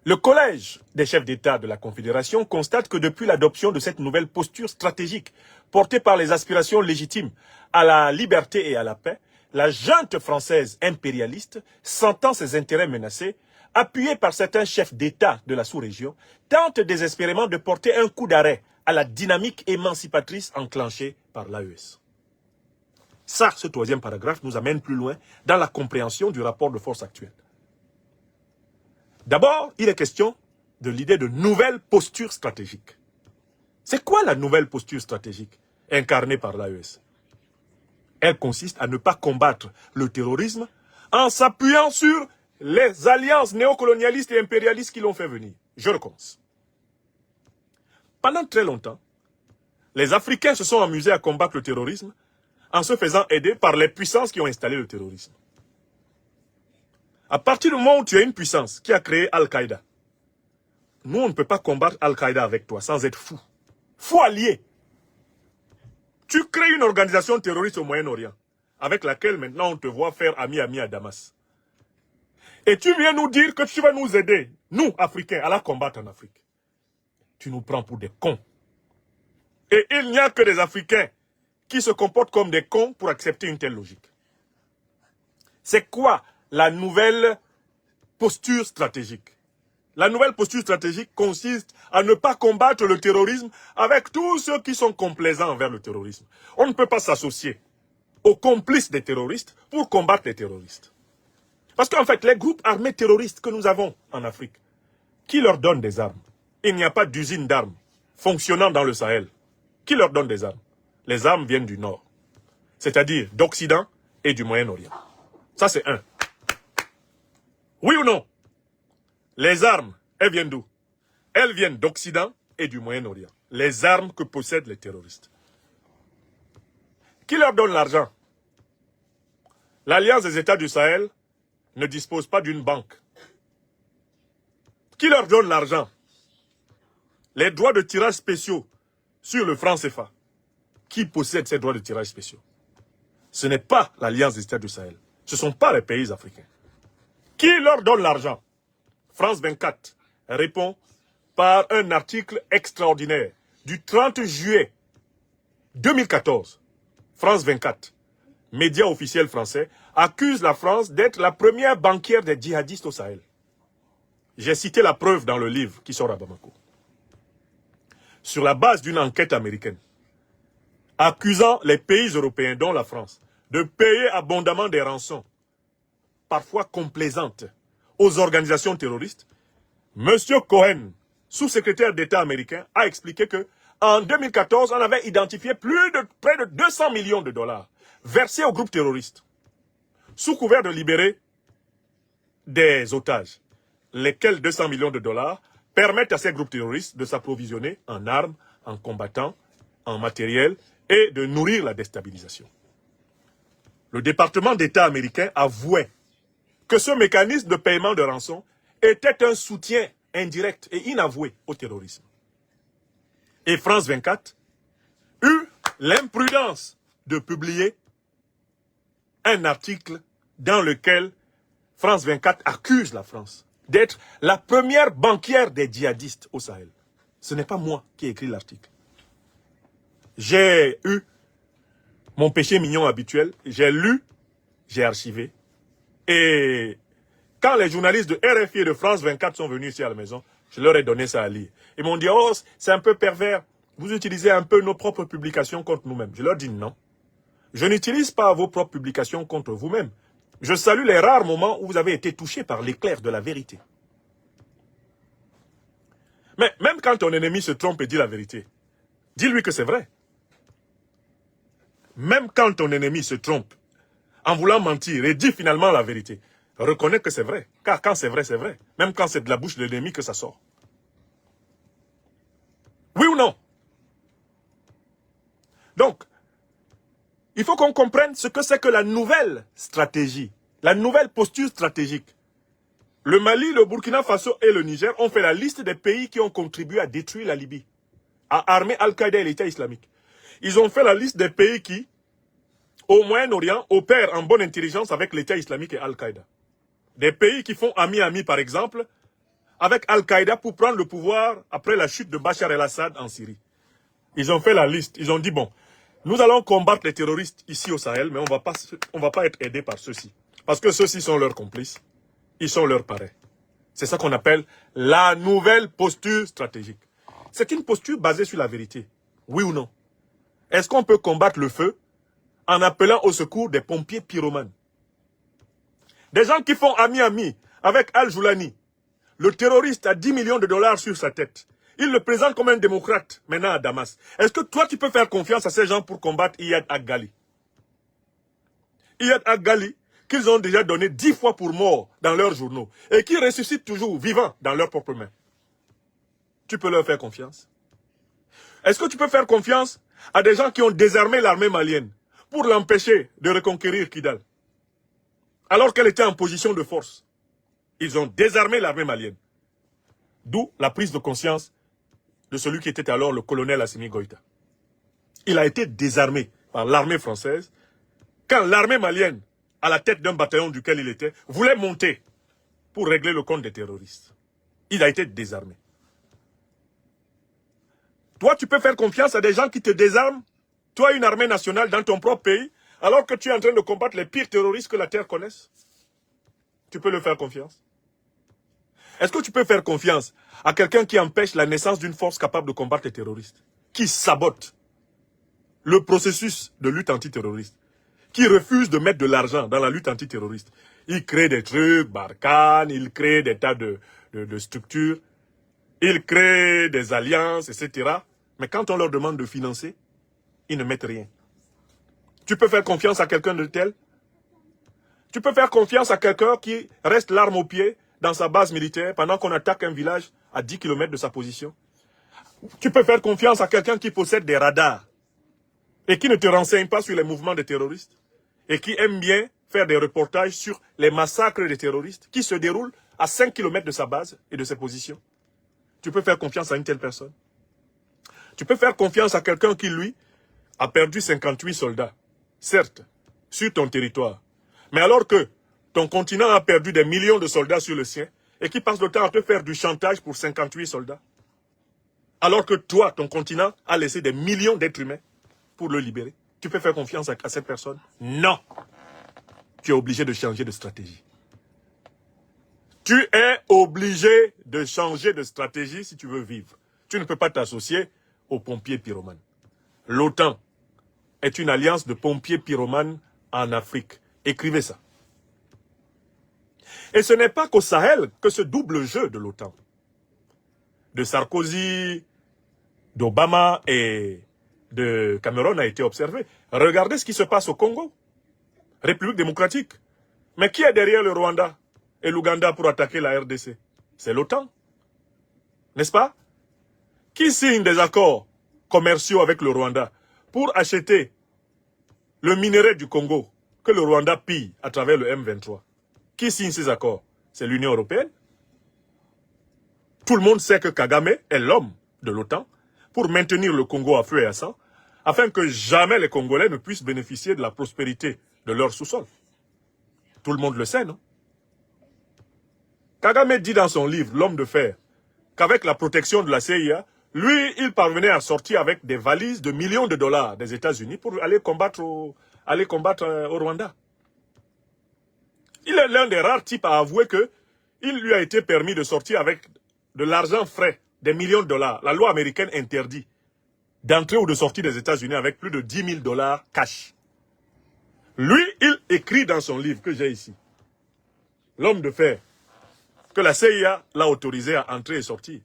Le collège des chefs d'État de la Confédération constate que depuis l'adoption de cette nouvelle posture stratégique portée par les aspirations légitimes à la liberté et à la paix, la junte française impérialiste, sentant ses intérêts menacés, appuyée par certains chefs d'État de la sous-région, tente désespérément de porter un coup d'arrêt à la dynamique émancipatrice enclenchée par l'AES. Ça, ce 3e paragraphe nous amène plus loin dans la compréhension du rapport de force actuel. D'abord, il est question de l'idée de nouvelle posture stratégique. C'est quoi la nouvelle posture stratégique incarnée par l'AES? Elle consiste à ne pas combattre le terrorisme en s'appuyant sur les alliances néocolonialistes et impérialistes qui l'ont fait venir. Je recommence. Pendant très longtemps, les Africains se sont amusés à combattre le terrorisme en se faisant aider par les puissances qui ont installé le terrorisme. À partir du moment où tu as une puissance qui a créé Al-Qaïda, nous, on ne peut pas combattre Al-Qaïda avec toi sans être fou. Fou allié. Tu crées une organisation terroriste au Moyen-Orient, avec laquelle maintenant on te voit faire ami-ami à Damas. Et tu viens nous dire que tu vas nous aider, nous, Africains, à la combattre en Afrique. Tu nous prends pour des cons. Et il n'y a que des Africains qui se comportent comme des cons pour accepter une telle logique. C'est quoi la nouvelle posture stratégique? La nouvelle posture stratégique consiste à ne pas combattre le terrorisme avec tous ceux qui sont complaisants envers le terrorisme. On ne peut pas s'associer aux complices des terroristes pour combattre les terroristes. Parce qu'en fait, les groupes armés terroristes que nous avons en Afrique, qui leur donne des armes? Il n'y a pas d'usine d'armes fonctionnant dans le Sahel. Qui leur donne des armes? Les armes viennent du Nord, c'est-à-dire d'Occident et du Moyen-Orient. Ça, c'est un. Oui ou non? Les armes, elles viennent d'où? Elles viennent d'Occident et du Moyen-Orient. Les armes que possèdent les terroristes. Qui leur donne l'argent? L'Alliance des États du Sahel ne dispose pas d'une banque. Qui leur donne l'argent? les droits de tirage spéciaux sur le franc CFA. Qui possède ces droits de tirage spéciaux? Ce n'est pas l'Alliance des États du Sahel. Ce ne sont pas les pays africains. Qui leur donne l'argent? France 24 répond par un article extraordinaire du 30 juillet 2014. France 24, média officiel français, accuse la France d'être la première banquière des djihadistes au Sahel. J'ai cité la preuve dans le livre qui sort à Bamako. Sur la base d'une enquête américaine, accusant les pays européens, dont la France, de payer abondamment des rançons, parfois complaisantes, aux organisations terroristes, M. Cohen, sous-secrétaire d'État américain, a expliqué que en 2014, on avait identifié près de 200 millions de dollars versés aux groupes terroristes, sous couvert de libérer des otages, lesquels 200 millions de dollars permettent à ces groupes terroristes de s'approvisionner en armes, en combattants, en matériel et de nourrir la déstabilisation. Le département d'État américain avouait que ce mécanisme de paiement de rançon était un soutien indirect et inavoué au terrorisme. Et France 24 eut l'imprudence de publier un article dans lequel France 24 accuse la France d'être la première banquière des djihadistes au Sahel. Ce n'est pas moi qui ai écrit l'article. J'ai eu mon péché mignon habituel, j'ai lu, j'ai archivé. Et quand les journalistes de RFI et de France 24 sont venus ici à la maison, je leur ai donné ça à lire. Ils m'ont dit, oh, c'est un peu pervers, vous utilisez un peu nos propres publications contre nous-mêmes. Je leur dis non. Je n'utilise pas vos propres publications contre vous-même. Je salue les rares moments où vous avez été touchés par l'éclair de la vérité. Mais même quand ton ennemi se trompe et dit la vérité, dis-lui que c'est vrai. Même quand ton ennemi se trompe, en voulant mentir et dit finalement la vérité, reconnais que c'est vrai. Car quand c'est vrai, c'est vrai. Même quand c'est de la bouche de l'ennemi que ça sort. Oui ou non? Donc, il faut qu'on comprenne ce que c'est que la nouvelle stratégie, la nouvelle posture stratégique. Le Mali, le Burkina Faso et le Niger ont fait la liste des pays qui ont contribué à détruire la Libye, à armer Al-Qaïda et l'État islamique. Ils ont fait la liste des pays qui, au Moyen-Orient, opèrent en bonne intelligence avec l'État islamique et Al-Qaïda. Des pays qui font ami-ami, par exemple, avec Al-Qaïda pour prendre le pouvoir après la chute de Bachar el-Assad en Syrie. Ils ont fait la liste. Ils ont dit, bon, nous allons combattre les terroristes ici au Sahel, mais on va pas être aidés par ceux-ci. Parce que ceux-ci sont leurs complices. Ils sont leurs parrains. C'est ça qu'on appelle la nouvelle posture stratégique. C'est une posture basée sur la vérité. Oui ou non? Est-ce qu'on peut combattre le feu en appelant au secours des pompiers pyromanes? Des gens qui font ami-ami avec Al-Joulani. Le terroriste a 10 millions de dollars sur sa tête. Il le présente comme un démocrate maintenant à Damas. Est-ce que toi tu peux faire confiance à ces gens pour combattre Iyad Aghali? Iyad Aghali, qu'ils ont déjà donné 10 fois pour mort dans leurs journaux et qui ressuscitent toujours vivants dans leurs propres mains. Tu peux leur faire confiance? Est-ce que tu peux faire confiance à des gens qui ont désarmé l'armée malienne pour l'empêcher de reconquérir Kidal? Alors qu'elle était en position de force. Ils ont désarmé l'armée malienne. D'où la prise de conscience de celui qui était alors le colonel Assimi Goïta. Il a été désarmé par l'armée française quand l'armée malienne, à la tête d'un bataillon duquel il était, voulait monter pour régler le compte des terroristes. Il a été désarmé. Toi, tu peux faire confiance à des gens qui te désarment, toi, une armée nationale dans ton propre pays, alors que tu es en train de combattre les pires terroristes que la Terre connaisse? Tu peux leur faire confiance? Est-ce que tu peux faire confiance à quelqu'un qui empêche la naissance d'une force capable de combattre les terroristes, qui sabote le processus de lutte antiterroriste, qui refuse de mettre de l'argent dans la lutte antiterroriste? Il crée des trucs, Barkhane, il crée des tas de structures, il crée des alliances, etc. Mais quand on leur demande de financer, ils ne mettent rien. Tu peux faire confiance à quelqu'un de tel? Tu peux faire confiance à quelqu'un qui reste l'arme au pied dans sa base militaire pendant qu'on attaque un village à 10 km de sa position? Tu peux faire confiance à quelqu'un qui possède des radars et qui ne te renseigne pas sur les mouvements des terroristes et qui aime bien faire des reportages sur les massacres des terroristes qui se déroulent à 5 km de sa base et de ses positions? Tu peux faire confiance à une telle personne? Tu peux faire confiance à quelqu'un qui, lui, a perdu 58 soldats, certes, sur ton territoire. Mais alors que ton continent a perdu des millions de soldats sur le sien et qui passe le temps à te faire du chantage pour 58 soldats. Alors que toi, ton continent a laissé des millions d'êtres humains pour le libérer. Tu peux faire confiance à cette personne? Non. Tu es obligé de changer de stratégie. Tu es obligé de changer de stratégie si tu veux vivre. Tu ne peux pas t'associer aux pompiers pyromanes. L'OTAN est une alliance de pompiers pyromanes en Afrique. Écrivez ça. Et ce n'est pas qu'au Sahel que ce double jeu de l'OTAN, de Sarkozy, d'Obama et de Cameroun a été observé. Regardez ce qui se passe au Congo, République démocratique. Mais qui est derrière le Rwanda et l'Ouganda pour attaquer la RDC? C'est l'OTAN. N'est-ce pas? Qui signe des accords commerciaux avec le Rwanda pour acheter le minerai du Congo que le Rwanda pille à travers le M23? Qui signe ces accords? C'est l'Union européenne. Tout le monde sait que Kagame est l'homme de l'OTAN pour maintenir le Congo à feu et à sang, afin que jamais les Congolais ne puissent bénéficier de la prospérité de leur sous-sol. Tout le monde le sait, non? Kagame dit dans son livre, L'homme de fer, qu'avec la protection de la CIA, lui, il parvenait à sortir avec des valises de millions de dollars des États-Unis pour aller combattre au Rwanda. Il est l'un des rares types à avouer que il lui a été permis de sortir avec de l'argent frais, des millions de dollars. La loi américaine interdit d'entrer ou de sortir des États-Unis avec plus de 10 000 dollars cash. Lui, il écrit dans son livre que j'ai ici, L'homme de fer, que la CIA l'a autorisé à entrer et sortir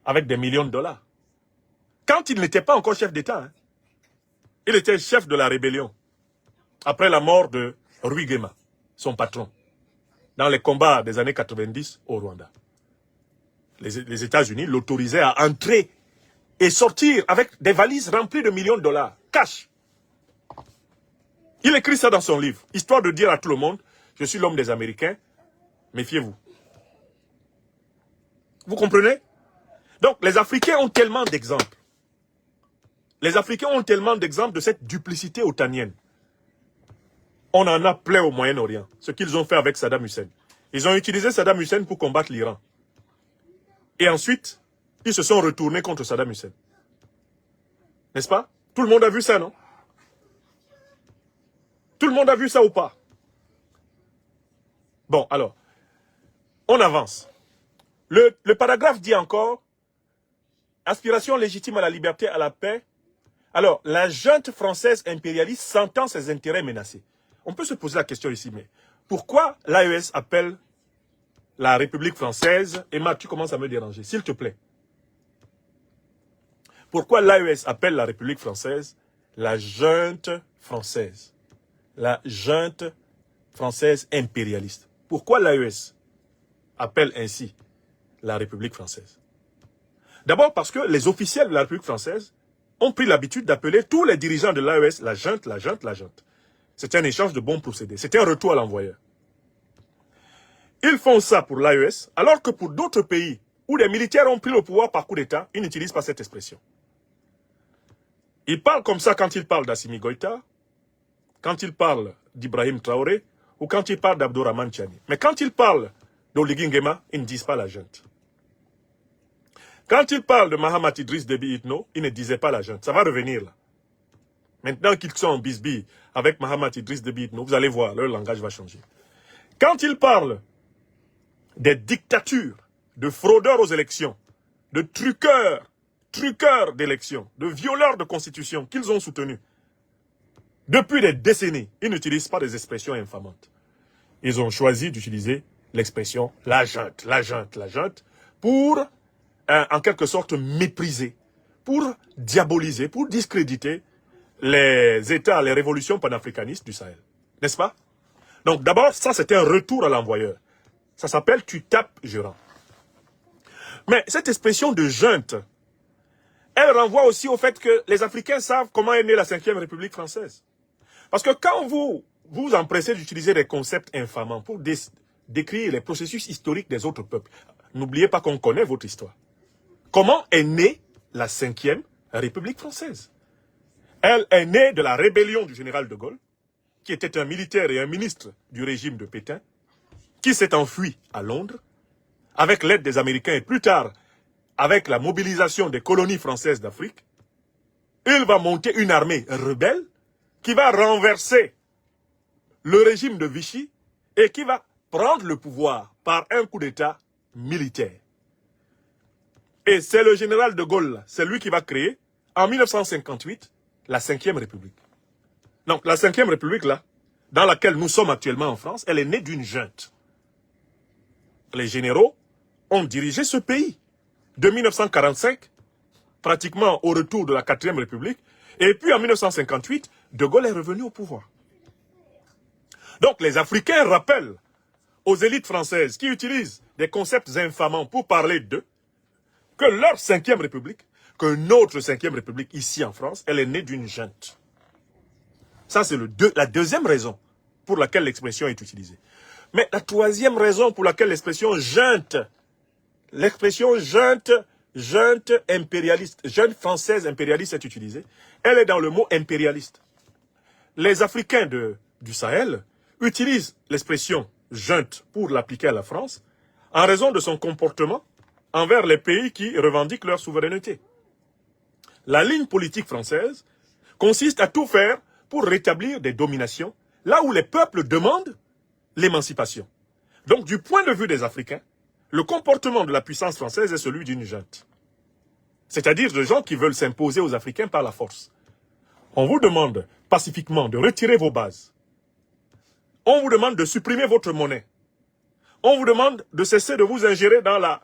avec des millions de dollars. Quand il n'était pas encore chef d'État, hein, il était chef de la rébellion après la mort de Rwigema, son patron, dans les combats des années 90 au Rwanda. Les États-Unis l'autorisaient à entrer et sortir avec des valises remplies de millions de dollars, cash. Il écrit ça dans son livre, histoire de dire à tout le monde, je suis l'homme des Américains, méfiez-vous. Vous comprenez? Donc, les Africains ont tellement d'exemples. Les Africains ont tellement d'exemples de cette duplicité otanienne. On en a plein au Moyen-Orient, ce qu'ils ont fait avec Saddam Hussein. Ils ont utilisé Saddam Hussein pour combattre l'Iran. Et ensuite, ils se sont retournés contre Saddam Hussein. N'est-ce pas? Tout le monde a vu ça, non? Tout le monde a vu ça ou pas? Bon, alors, on avance. Le paragraphe dit encore, aspiration légitime à la liberté, à la paix. Alors, la junte française impérialiste sentant ses intérêts menacés. On peut se poser la question ici, mais pourquoi l'AES appelle la République française, Emma, tu commences à me déranger, s'il te plaît. Pourquoi l'AES appelle la République française la junte française? La junte française impérialiste. Pourquoi l'AES appelle ainsi la République française? D'abord parce que les officiels de la République française ont pris l'habitude d'appeler tous les dirigeants de l'AES la junte, la junte, la junte. C'est un échange de bons procédés. C'est un retour à l'envoyeur. Ils font ça pour l'AES, alors que pour d'autres pays où les militaires ont pris le pouvoir par coup d'État, ils n'utilisent pas cette expression. Ils parlent comme ça quand ils parlent d'Assimi Goïta, quand ils parlent d'Ibrahim Traoré, ou quand ils parlent d'Abdourahmane Tchani. Mais quand ils parlent d'Oligui Nguema, ils ne disent pas la junte. Quand ils parlent de Mahamat Idriss Déby Itno, ils ne disaient pas la junte. Ça va revenir là. Maintenant qu'ils sont en bisbille avec Mahamat Idriss Déby Itno, vous allez voir, leur langage va changer. Quand ils parlent des dictatures, de fraudeurs aux élections, de truqueurs d'élections, de violeurs de constitution qu'ils ont soutenus, depuis des décennies, ils n'utilisent pas des expressions infamantes. Ils ont choisi d'utiliser l'expression la junte, la junte, la junte, pour, en quelque sorte, mépriser, pour diaboliser, pour discréditer les États, les révolutions panafricanistes du Sahel. N'est-ce pas? Donc d'abord, ça c'est un retour à l'envoyeur. Ça s'appelle tu tapes, je rends. Mais cette expression de junte, elle renvoie aussi au fait que les Africains savent comment est née la 5e République française. Parce que quand vous vous empressez d'utiliser des concepts infamants pour décrire les processus historiques des autres peuples, n'oubliez pas qu'on connaît votre histoire. Comment est née la 5e République française. Elle est née de la rébellion du général de Gaulle, qui était un militaire et un ministre du régime de Pétain, qui s'est enfui à Londres, avec l'aide des Américains et plus tard, avec la mobilisation des colonies françaises d'Afrique. Il va monter une armée rebelle qui va renverser le régime de Vichy et qui va prendre le pouvoir par un coup d'État militaire. Et c'est le général de Gaulle, c'est lui qui va créer, en 1958, la 5e République. Donc la 5e République, là, dans laquelle nous sommes actuellement en France, elle est née d'une junte. Les généraux ont dirigé ce pays de 1945, pratiquement au retour de la 4e République, et puis en 1958, de Gaulle est revenu au pouvoir. Donc les Africains rappellent aux élites françaises qui utilisent des concepts infamants pour parler d'eux, que leur 5e République, que notre 5e République ici en France, elle est née d'une junte. Ça, c'est la deuxième raison pour laquelle l'expression est utilisée. Mais la troisième raison pour laquelle l'expression junte impérialiste, junte française impérialiste est utilisée, elle est dans le mot impérialiste. Les Africains du Sahel utilisent l'expression junte pour l'appliquer à la France en raison de son comportement envers les pays qui revendiquent leur souveraineté. La ligne politique française consiste à tout faire pour rétablir des dominations là où les peuples demandent l'émancipation. Donc, du point de vue des Africains, le comportement de la puissance française est celui d'une junte. C'est-à-dire de gens qui veulent s'imposer aux Africains par la force. On vous demande pacifiquement de retirer vos bases. On vous demande de supprimer votre monnaie. On vous demande de cesser de vous ingérer dans la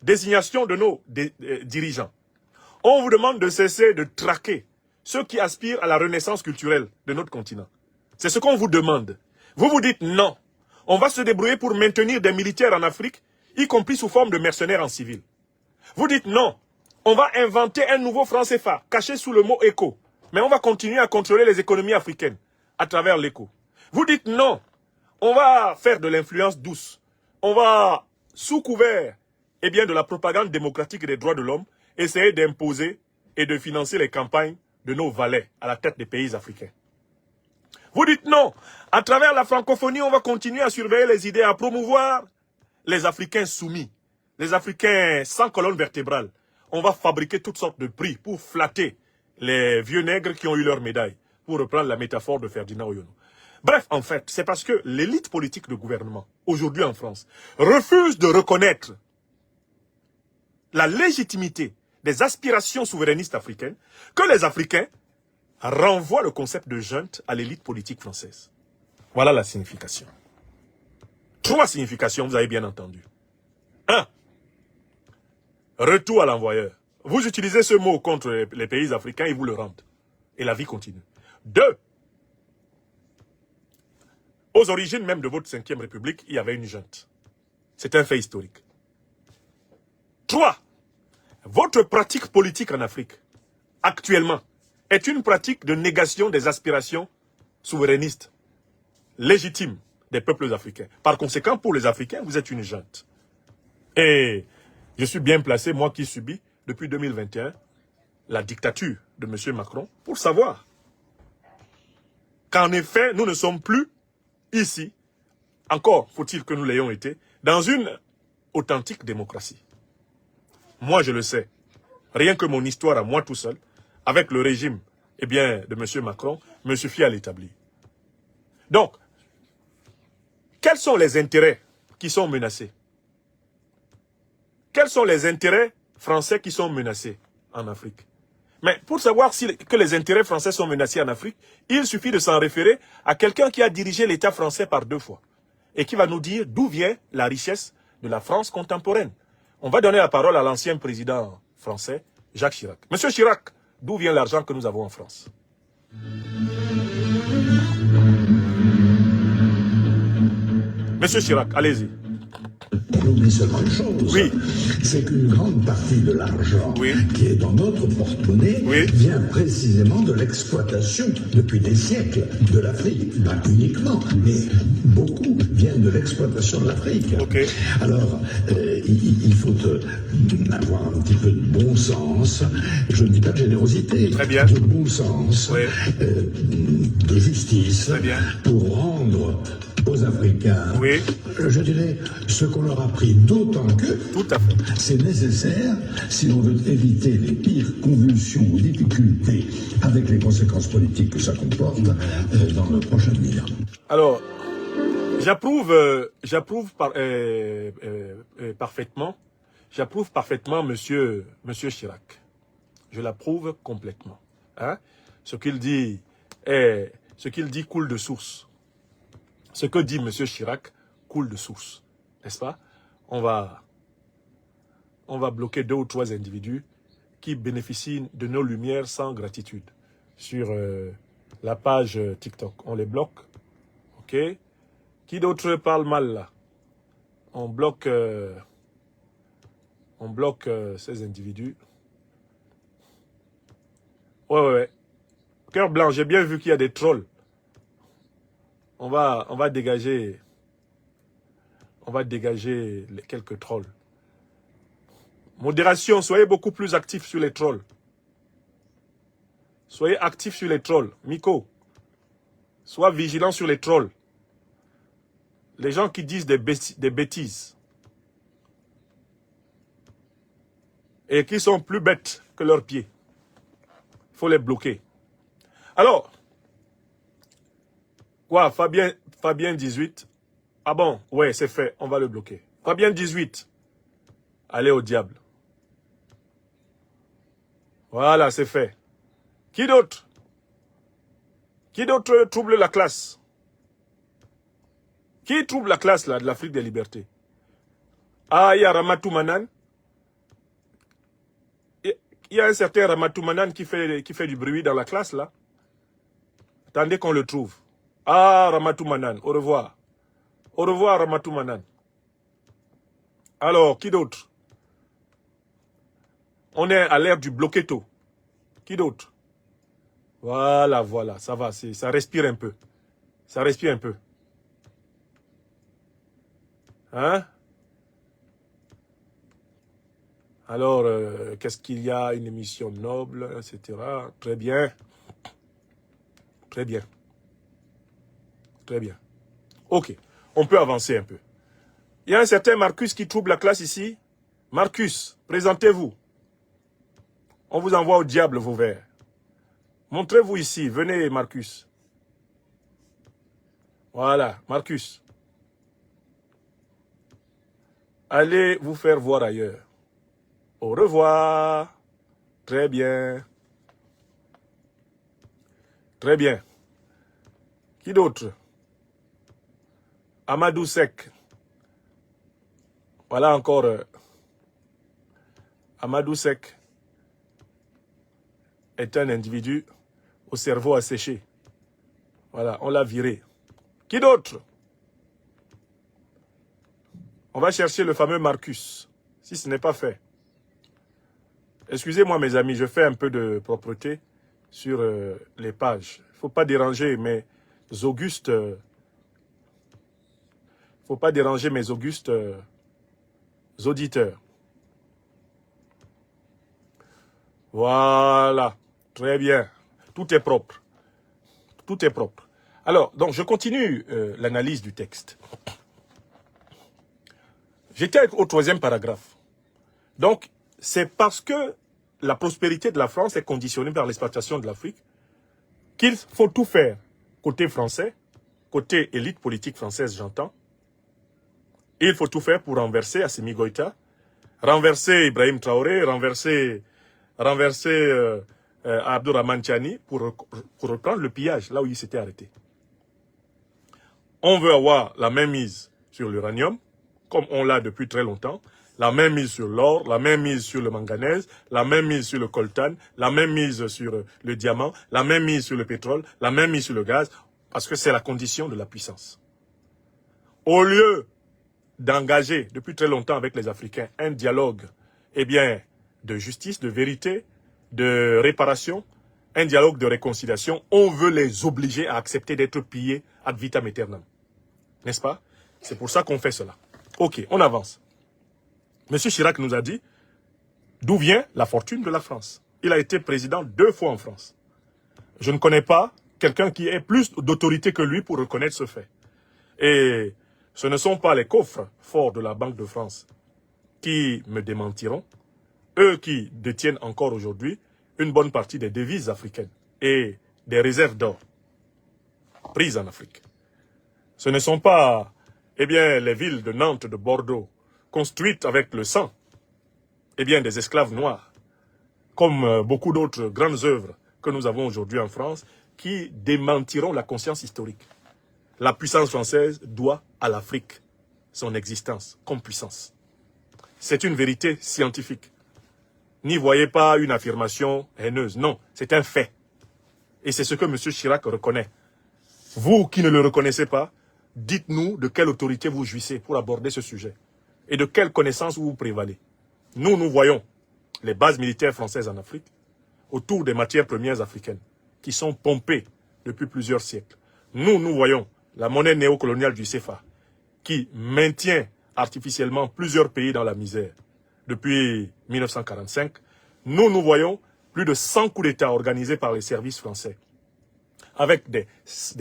désignation de nos dirigeants. On vous demande de cesser de traquer ceux qui aspirent à la renaissance culturelle de notre continent. C'est ce qu'on vous demande. Vous vous dites non. On va se débrouiller pour maintenir des militaires en Afrique, y compris sous forme de mercenaires en civil. Vous dites non. On va inventer un nouveau franc CFA, caché sous le mot éco. Mais on va continuer à contrôler les économies africaines à travers l'éco. Vous dites non. On va faire de l'influence douce. On va, sous couvert de la propagande démocratique et des droits de l'homme, essayer d'imposer et de financer les campagnes de nos valets à la tête des pays africains. Vous dites non. À travers la francophonie, on va continuer à surveiller les idées, à promouvoir les Africains soumis, les Africains sans colonne vertébrale. On va fabriquer toutes sortes de prix pour flatter les vieux nègres qui ont eu leur médaille, pour reprendre la métaphore de Ferdinand Oyono. Bref, en fait, c'est parce que l'élite politique de gouvernement, aujourd'hui en France, refuse de reconnaître la légitimité des aspirations souverainistes africaines que les Africains renvoient le concept de junte à l'élite politique française. Voilà la signification. 3 significations, vous avez bien entendu. 1. Retour à l'envoyeur. Vous utilisez ce mot contre les pays africains, ils vous le rendent. Et la vie continue. 2. Aux origines même de votre 5e République, il y avait une junte. C'est un fait historique. 3. Votre pratique politique en Afrique, actuellement, est une pratique de négation des aspirations souverainistes, légitimes des peuples africains. Par conséquent, pour les Africains, vous êtes une junte. Et je suis bien placé, moi qui subis, depuis 2021, la dictature de M. Macron, pour savoir qu'en effet, nous ne sommes plus ici, encore faut-il que nous l'ayons été, dans une authentique démocratie. Moi, je le sais. Rien que mon histoire à moi tout seul, avec le régime de M. Macron, me suffit à l'établir. Donc, quels sont les intérêts qui sont menacés? Quels sont les intérêts français qui sont menacés en Afrique? Mais pour savoir que les intérêts français sont menacés en Afrique, il suffit de s'en référer à quelqu'un qui a dirigé l'État français par 2 fois et qui va nous dire d'où vient la richesse de la France contemporaine. On va donner la parole à l'ancien président français, Jacques Chirac. Monsieur Chirac, d'où vient l'argent que nous avons en France? Monsieur Chirac, allez-y. on oublie seulement une chose, Oui. c'est qu'une grande partie de l'argent Oui. qui est dans notre porte-monnaie Oui. vient précisément de l'exploitation depuis des siècles de l'Afrique. Pas uniquement, mais beaucoup viennent de l'exploitation de l'Afrique. Ok. Alors, il faut avoir un petit peu de bon sens, je ne dis pas de générosité, Très bien. de bon sens, Oui. de justice, Très bien. pour rendre aux Africains, Oui. je dirais, ce qu'on leur a pris, d'autant que Tout à fait. c'est nécessaire si l'on veut éviter les pires convulsions ou difficultés avec les conséquences politiques que ça comporte dans le prochain avenir. Alors, j'approuve parfaitement Monsieur Chirac. Je l'approuve complètement. Hein? Ce qu'il dit coule de source. Ce que dit M. Chirac coule de source, n'est-ce pas? On va bloquer 2 ou 3 individus qui bénéficient de nos lumières sans gratitude sur la page TikTok. On les bloque, ok? Qui d'autre parle mal là? On bloque ces individus. Ouais. Cœur blanc, j'ai bien vu qu'il y a des trolls. On va dégager quelques trolls. Modération, soyez beaucoup plus actifs sur les trolls. Soyez actifs sur les trolls. Miko, sois vigilant sur les trolls. Les gens qui disent des bêtises. Et qui sont plus bêtes que leurs pieds. Il faut les bloquer. Alors, quoi, Fabien 18. Ah bon, ouais, c'est fait, on va le bloquer. Fabien 18. Allez au diable. Voilà, c'est fait. Qui d'autre? Qui d'autre trouble la classe? Qui trouble la classe là de l'Afrique des libertés? Ah, il y a Ramatou Manan. Il y a un certain Ramatou Manan qui fait du bruit dans la classe là. Attendez qu'on le trouve. Ah, Ramatou Manan, au revoir. Au revoir, Ramatou Manan. Alors, qui d'autre? On est à l'ère du bloquetto. Qui d'autre? Voilà, ça va, ça respire un peu. Ça respire un peu. Hein? Alors, qu'est-ce qu'il y a? Une émission noble, etc. Très bien. Très bien. Très bien. Ok, on peut avancer un peu. Il y a un certain Marcus qui trouble la classe ici. Marcus, présentez-vous. On vous envoie au diable vos verres. Montrez-vous ici. Venez, Marcus. Voilà, Marcus. Allez vous faire voir ailleurs. Au revoir. Très bien. Très bien. Qui d'autre? Amadou Sek. Voilà encore Amadou Sek est un individu au cerveau asséché. Voilà, on l'a viré. Qui d'autre? On va chercher le fameux Marcus, si ce n'est pas fait. Excusez-moi mes amis, je fais un peu de propreté sur les pages. Il ne faut pas déranger mes augustes... faut pas déranger mes augustes auditeurs. Voilà, très bien. Tout est propre. Tout est propre. Alors, donc je continue l'analyse du texte. J'étais au 3e paragraphe. Donc, c'est parce que la prospérité de la France est conditionnée par l'exploitation de l'Afrique qu'il faut tout faire, côté français, côté élite politique française, j'entends. Il faut tout faire pour renverser Assimi Goïta, renverser Ibrahim Traoré, renverser Abdourahmane Tiani pour reprendre le pillage là où il s'était arrêté. On veut avoir la même mise sur l'uranium, comme on l'a depuis très longtemps, la même mise sur l'or, la même mise sur le manganèse, la même mise sur le coltan, la même mise sur le diamant, la même mise sur le pétrole, la même mise sur le gaz, parce que c'est la condition de la puissance. Au lieu d'engager depuis très longtemps avec les Africains un dialogue, eh bien, de justice, de vérité, de réparation, un dialogue de réconciliation. On veut les obliger à accepter d'être pillés ad vitam aeternam. N'est-ce pas? C'est pour ça qu'on fait cela. Ok, on avance. Monsieur Chirac nous a dit d'où vient la fortune de la France. Il a été président 2 fois en France. Je ne connais pas quelqu'un qui ait plus d'autorité que lui pour reconnaître ce fait. Et ce ne sont pas les coffres forts de la Banque de France qui me démentiront, eux qui détiennent encore aujourd'hui une bonne partie des devises africaines et des réserves d'or prises en Afrique. Ce ne sont pas, eh bien, les villes de Nantes, de Bordeaux, construites avec le sang, eh bien, des esclaves noirs, comme beaucoup d'autres grandes œuvres que nous avons aujourd'hui en France, qui démentiront la conscience historique. La puissance française doit à l'Afrique son existence comme puissance. C'est une vérité scientifique. N'y voyez pas une affirmation haineuse. Non, c'est un fait. Et c'est ce que M. Chirac reconnaît. Vous qui ne le reconnaissez pas, dites-nous de quelle autorité vous jouissez pour aborder ce sujet. Et de quelle connaissance vous prévalez. Nous voyons les bases militaires françaises en Afrique, autour des matières premières africaines, qui sont pompées depuis plusieurs siècles. Nous voyons la monnaie néocoloniale du CFA, qui maintient artificiellement plusieurs pays dans la misère depuis 1945. Nous voyons plus de 100 coups d'État organisés par les services français, avec des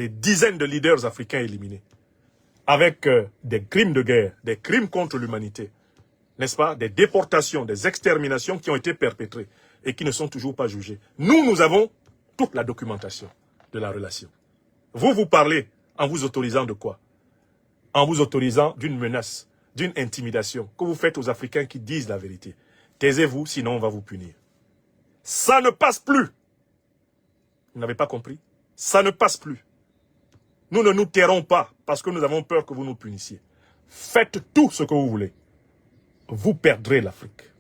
dizaines de leaders africains éliminés, avec des crimes de guerre, des crimes contre l'humanité, n'est-ce pas, des déportations, des exterminations qui ont été perpétrées et qui ne sont toujours pas jugées. Nous avons toute la documentation de la relation. Vous parlez en vous autorisant de quoi? En vous autorisant d'une menace, d'une intimidation que vous faites aux Africains qui disent la vérité. Taisez-vous, sinon on va vous punir. Ça ne passe plus. Vous n'avez pas compris? Ça ne passe plus. Nous ne nous tairons pas parce que nous avons peur que vous nous punissiez. Faites tout ce que vous voulez. Vous perdrez l'Afrique.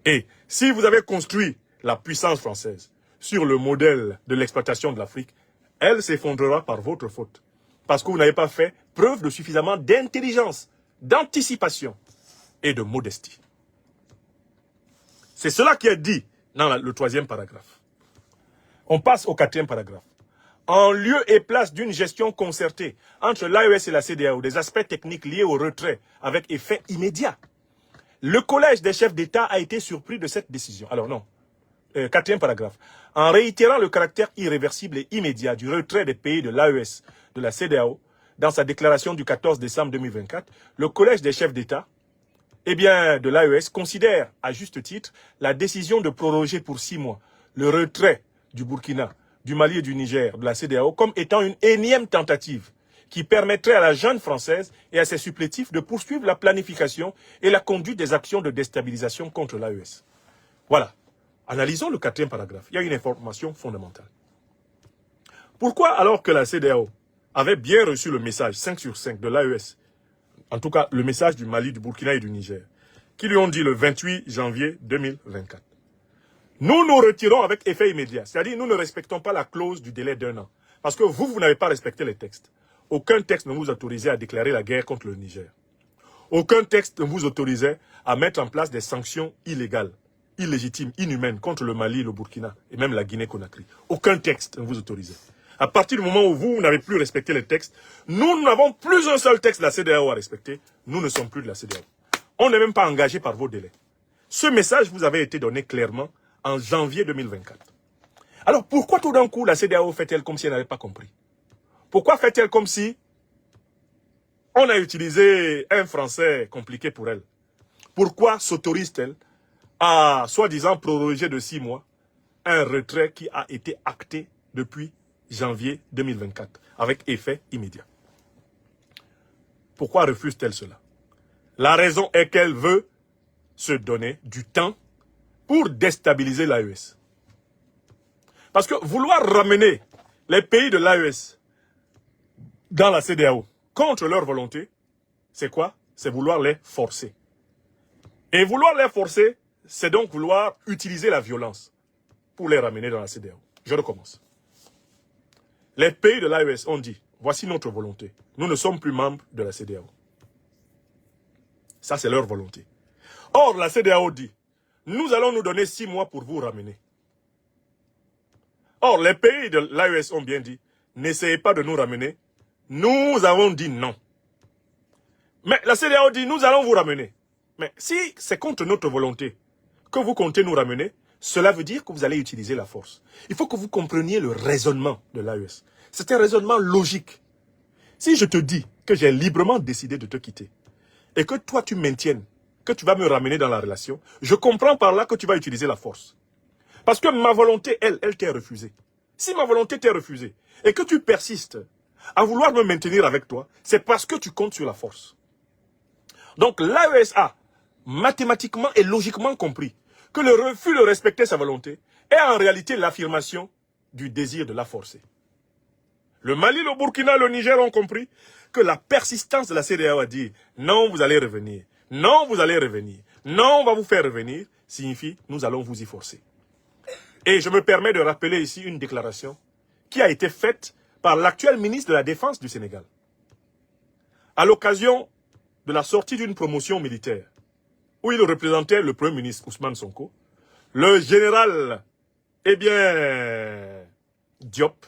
Et si vous avez construit la puissance française sur le modèle de l'exploitation de l'Afrique, elle s'effondrera par votre faute. Parce que vous n'avez pas fait preuve de suffisamment d'intelligence, d'anticipation et de modestie. C'est cela qui est dit dans le 3e paragraphe. On passe au 4e paragraphe. En lieu et place d'une gestion concertée entre l'AES et la CEDEAO des aspects techniques liés au retrait avec effet immédiat, le collège des chefs d'État a été surpris de cette décision. Alors non, 4e paragraphe. En réitérant le caractère irréversible et immédiat du retrait des pays de l'AES, de la CEDEAO, dans sa déclaration du 14 décembre 2024, le collège des chefs d'État de l'AES considère, à juste titre, la décision de proroger pour 6 mois le retrait du Burkina, du Mali et du Niger de la CEDEAO comme étant une énième tentative qui permettrait à la junte française et à ses supplétifs de poursuivre la planification et la conduite des actions de déstabilisation contre l'AES. Voilà. Analysons le 4e paragraphe. Il y a une information fondamentale. Pourquoi, alors que la CEDEAO avait bien reçu le message 5 sur 5 de l'AES, en tout cas le message du Mali, du Burkina et du Niger, qui lui ont dit le 28 janvier 2024, nous nous retirons avec effet immédiat. C'est-à-dire, nous ne respectons pas la clause du délai d'1 an. Parce que vous n'avez pas respecté les textes. Aucun texte ne vous autorisait à déclarer la guerre contre le Niger. Aucun texte ne vous autorisait à mettre en place des sanctions illégales, illégitimes, inhumaines contre le Mali, le Burkina et même la Guinée-Conakry. Aucun texte ne vous autorisait. À partir du moment où vous n'avez plus respecté les textes, nous n'avons plus un seul texte de la CEDEAO à respecter. Nous ne sommes plus de la CEDEAO. On n'est même pas engagé par vos délais. Ce message vous avait été donné clairement en janvier 2024. Alors pourquoi tout d'un coup la CEDEAO fait-elle comme si elle n'avait pas compris? Pourquoi fait-elle comme si on a utilisé un français compliqué pour elle? Pourquoi s'autorise-t-elle à, soi-disant, proroger de 6 mois un retrait qui a été acté depuis janvier 2024, avec effet immédiat? Pourquoi refuse-t-elle cela? La raison est qu'elle veut se donner du temps pour déstabiliser l'AES. Parce que vouloir ramener les pays de l'AES dans la CEDEAO contre leur volonté, c'est quoi? C'est vouloir les forcer. Et vouloir les forcer, c'est donc vouloir utiliser la violence pour les ramener dans la CEDEAO. Je recommence. Les pays de l'AES ont dit, voici notre volonté. Nous ne sommes plus membres de la CEDEAO. Ça, c'est leur volonté. Or, la CEDEAO dit, nous allons nous donner 6 mois pour vous ramener. Or, les pays de l'AES ont bien dit, n'essayez pas de nous ramener. Nous avons dit non. Mais la CEDEAO dit, nous allons vous ramener. Mais si c'est contre notre volonté que vous comptez nous ramener, cela veut dire que vous allez utiliser la force. Il faut que vous compreniez le raisonnement de l'AES. C'est un raisonnement logique. Si je te dis que j'ai librement décidé de te quitter, et que toi tu maintiennes, que tu vas me ramener dans la relation, je comprends par là que tu vas utiliser la force. Parce que ma volonté, elle t'est refusée. Si ma volonté t'est refusée, et que tu persistes à vouloir me maintenir avec toi, c'est parce que tu comptes sur la force. Donc l'AES a mathématiquement et logiquement compris que le refus de respecter sa volonté est en réalité l'affirmation du désir de la forcer. Le Mali, le Burkina, le Niger ont compris que la persistance de la CEDEAO a dit « Non, vous allez revenir. Non, vous allez revenir. Non, on va vous faire revenir » signifie « Nous allons vous y forcer ». Et je me permets de rappeler ici une déclaration qui a été faite par l'actuel ministre de la Défense du Sénégal. À l'occasion de la sortie d'une promotion militaire, où il représentait le Premier ministre Ousmane Sonko, le général, Diop,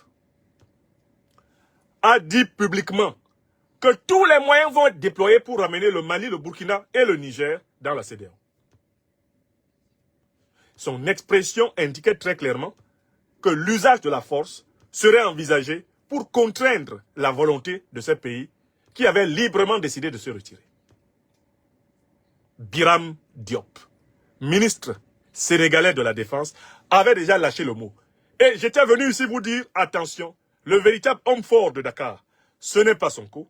a dit publiquement que tous les moyens vont être déployés pour ramener le Mali, le Burkina et le Niger dans la CEDEAO. Son expression indiquait très clairement que l'usage de la force serait envisagé pour contraindre la volonté de ces pays qui avaient librement décidé de se retirer. Biram Diop, ministre sénégalais de la Défense, avait déjà lâché le mot. Et j'étais venu ici vous dire, attention, le véritable homme fort de Dakar, ce n'est pas Sonko.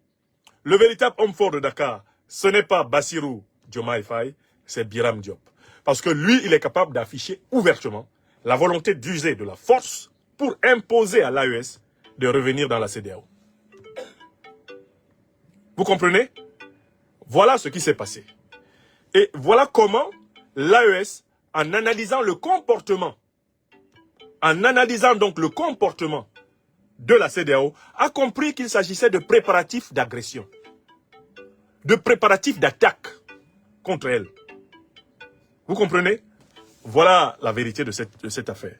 Le véritable homme fort de Dakar, ce n'est pas Bassirou Diomaye Faye, c'est Biram Diop. Parce que lui, il est capable d'afficher ouvertement la volonté d'user de la force pour imposer à l'AES de revenir dans la CEDEAO. Vous comprenez? Voilà ce qui s'est passé. Et voilà comment l'AES, en analysant le comportement, de la CEDEAO, a compris qu'il s'agissait de préparatifs d'agression, de préparatifs d'attaque contre elle. Vous comprenez? Voilà la vérité de cette affaire.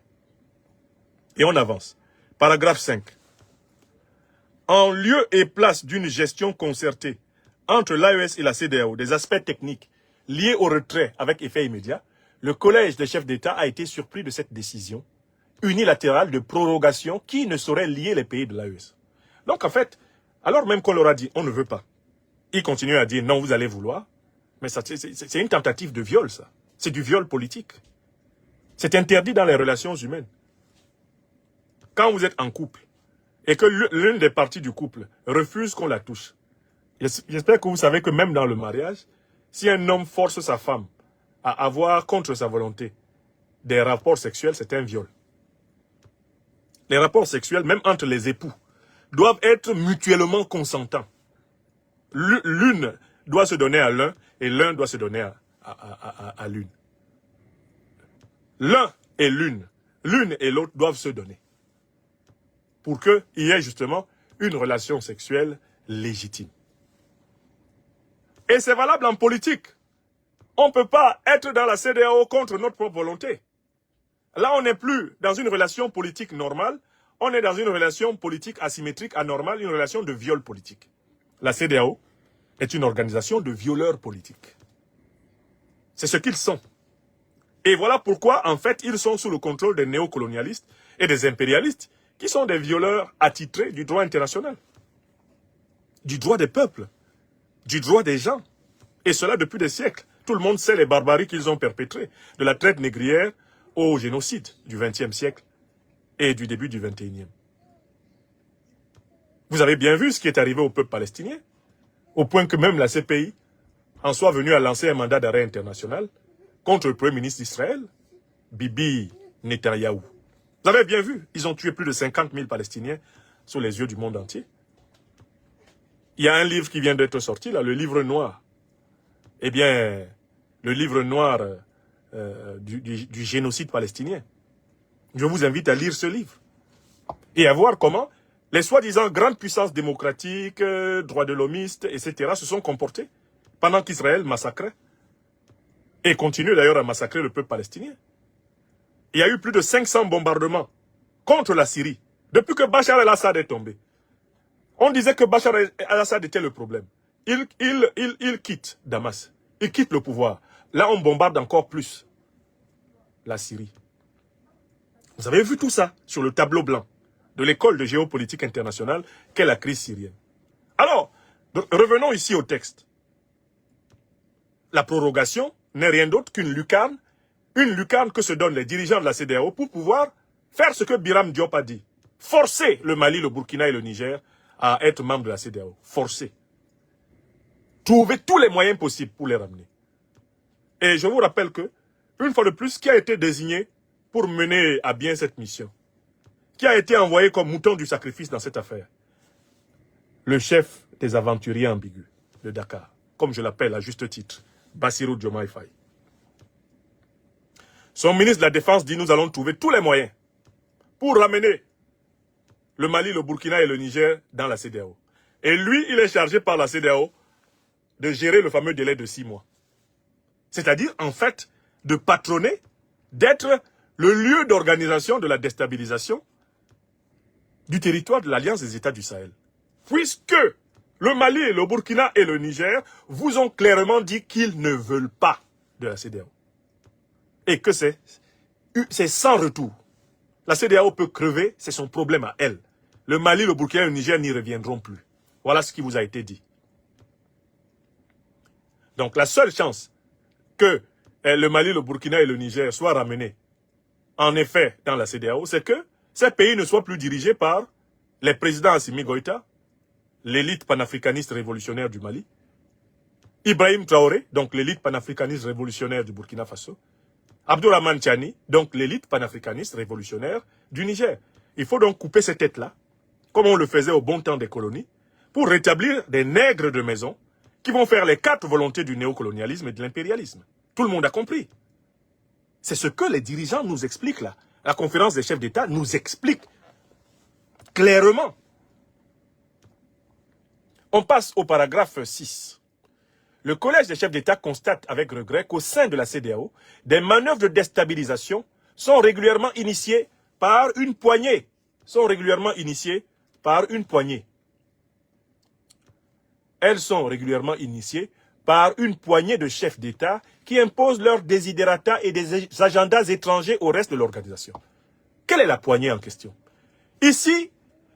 Et on avance. Paragraphe 5. En lieu et place d'une gestion concertée entre l'AES et la CEDEAO des aspects techniques liés au retrait avec effet immédiat, le collège des chefs d'État a été surpris de cette décision unilatérale de prorogation qui ne saurait lier les pays de l'AES. Donc en fait, alors même qu'on leur a dit on ne veut pas, ils continuent à dire non, vous allez vouloir, mais c'est une tentative de viol, ça. C'est du viol politique. C'est interdit dans les relations humaines. Quand vous êtes en couple et que l'une des parties du couple refuse qu'on la touche, j'espère que vous savez que même dans le mariage, si un homme force sa femme à avoir contre sa volonté des rapports sexuels, c'est un viol. Les rapports sexuels, même entre les époux, doivent être mutuellement consentants. L'une doit se donner à l'un et l'un doit se donner à l'une. L'un et l'une et l'autre doivent se donner pour qu'il y ait justement une relation sexuelle légitime. Et c'est valable en politique. On ne peut pas être dans la CEDEAO contre notre propre volonté. Là, on n'est plus dans une relation politique normale, on est dans une relation politique asymétrique, anormale, une relation de viol politique. La CEDEAO est une organisation de violeurs politiques. C'est ce qu'ils sont. Et voilà pourquoi, en fait, ils sont sous le contrôle des néocolonialistes et des impérialistes, qui sont des violeurs attitrés du droit international, du droit des peuples, du droit des gens. Et cela depuis des siècles. Tout le monde sait les barbaries qu'ils ont perpétrées, de la traite négrière au génocide du XXe siècle et du début du XXIe. Vous avez bien vu ce qui est arrivé au peuple palestinien, au point que même la CPI en soit venue à lancer un mandat d'arrêt international contre le Premier ministre d'Israël, Bibi Netanyahou. Vous avez bien vu, ils ont tué plus de 50 000 Palestiniens sous les yeux du monde entier. Il y a un livre qui vient d'être sorti, là, le livre noir. Eh bien, le livre noir du génocide palestinien. Je vous invite à lire ce livre et à voir comment les soi-disant grandes puissances démocratiques, droits de l'hommiste, etc. se sont comportés pendant qu'Israël massacrait, et continue d'ailleurs à massacrer le peuple palestinien. Il y a eu plus de 500 bombardements contre la Syrie, depuis que Bachar el-Assad est tombé. On disait que Bachar el-Assad était le problème. Il quitte Damas, il quitte le pouvoir. Là, on bombarde encore plus la Syrie. Vous avez vu tout ça sur le tableau blanc de l'école de géopolitique internationale qu'est la crise syrienne. Alors, revenons ici au texte. La prorogation n'est rien d'autre qu'une lucarne que se donnent les dirigeants de la CEDEAO pour pouvoir faire ce que Biram Diop a dit. Forcer le Mali, le Burkina et le Niger à être membres de la CEDEAO. Forcer. Trouver tous les moyens possibles pour les ramener. Et je vous rappelle que, une fois de plus, qui a été désigné pour mener à bien cette mission? Qui a été envoyé comme mouton du sacrifice dans cette affaire? Le chef des aventuriers ambigus de Dakar, comme je l'appelle à juste titre, Bassirou Diomaye Faye. Son ministre de la Défense dit: nous allons trouver tous les moyens pour ramener le Mali, le Burkina et le Niger dans la CEDEAO. Et lui, il est chargé par la CEDEAO de gérer le fameux délai de 6 mois. C'est-à-dire, en fait, de patronner, d'être le lieu d'organisation de la déstabilisation du territoire de l'Alliance des États du Sahel. Puisque le Mali, le Burkina et le Niger vous ont clairement dit qu'ils ne veulent pas de la CEDEAO. Et que c'est sans retour. La CEDEAO peut crever, c'est son problème à elle. Le Mali, le Burkina et le Niger n'y reviendront plus. Voilà ce qui vous a été dit. Donc la seule chance que le Mali, le Burkina et le Niger soient ramenés, en effet, dans la CEDEAO, c'est que ces pays ne soient plus dirigés par les présidents Assimi Goïta, l'élite panafricaniste révolutionnaire du Mali, Ibrahim Traoré, donc l'élite panafricaniste révolutionnaire du Burkina Faso, Abdourahmane Tiani, donc l'élite panafricaniste révolutionnaire du Niger. Il faut donc couper ces têtes-là, comme on le faisait au bon temps des colonies, pour rétablir des nègres de maison qui vont faire les 4 volontés du néocolonialisme et de l'impérialisme. Tout le monde a compris. C'est ce que les dirigeants nous expliquent là. La conférence des chefs d'État nous explique clairement. On passe au paragraphe 6. Le collège des chefs d'État constate avec regret qu'au sein de la CEDEAO, des manœuvres de déstabilisation sont régulièrement initiées par une poignée. Elles sont régulièrement initiées par une poignée de chefs d'État qui imposent leurs desiderata et des agendas étrangers au reste de l'organisation. Quelle est la poignée en question? Ici,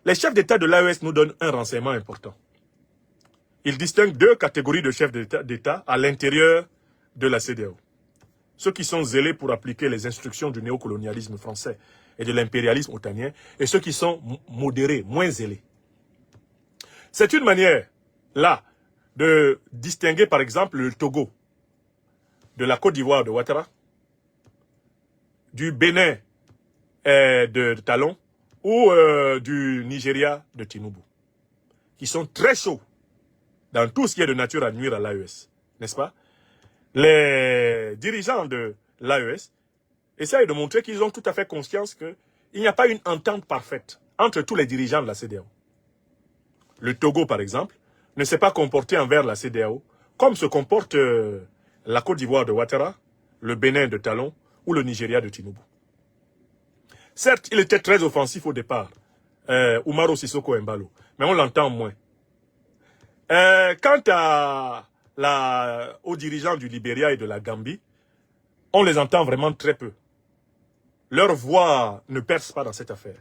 les chefs d'État de l'AES nous donnent un renseignement important. Ils distinguent 2 catégories de chefs d'État à l'intérieur de la CEDEAO. Ceux qui sont zélés pour appliquer les instructions du néocolonialisme français et de l'impérialisme otanien, et ceux qui sont modérés, moins zélés. C'est une manière, là, de distinguer par exemple le Togo de la Côte d'Ivoire de Ouattara, du Bénin de Talon ou du Nigeria de Tinubu, qui sont très chauds dans tout ce qui est de nature à nuire à l'AES, n'est-ce pas? Les dirigeants de l'AES essayent de montrer qu'ils ont tout à fait conscience qu'il n'y a pas une entente parfaite entre tous les dirigeants de la CEDEAO. Le Togo, par exemple, ne s'est pas comporté envers la CEDEAO comme se comporte la Côte d'Ivoire de Ouattara, le Bénin de Talon ou le Nigeria de Tinubu. Certes, il était très offensif au départ, Umaro Sissoko Embalo, mais on l'entend moins. Quant aux dirigeants du Libéria et de la Gambie, on les entend vraiment très peu. Leur voix ne perce pas dans cette affaire.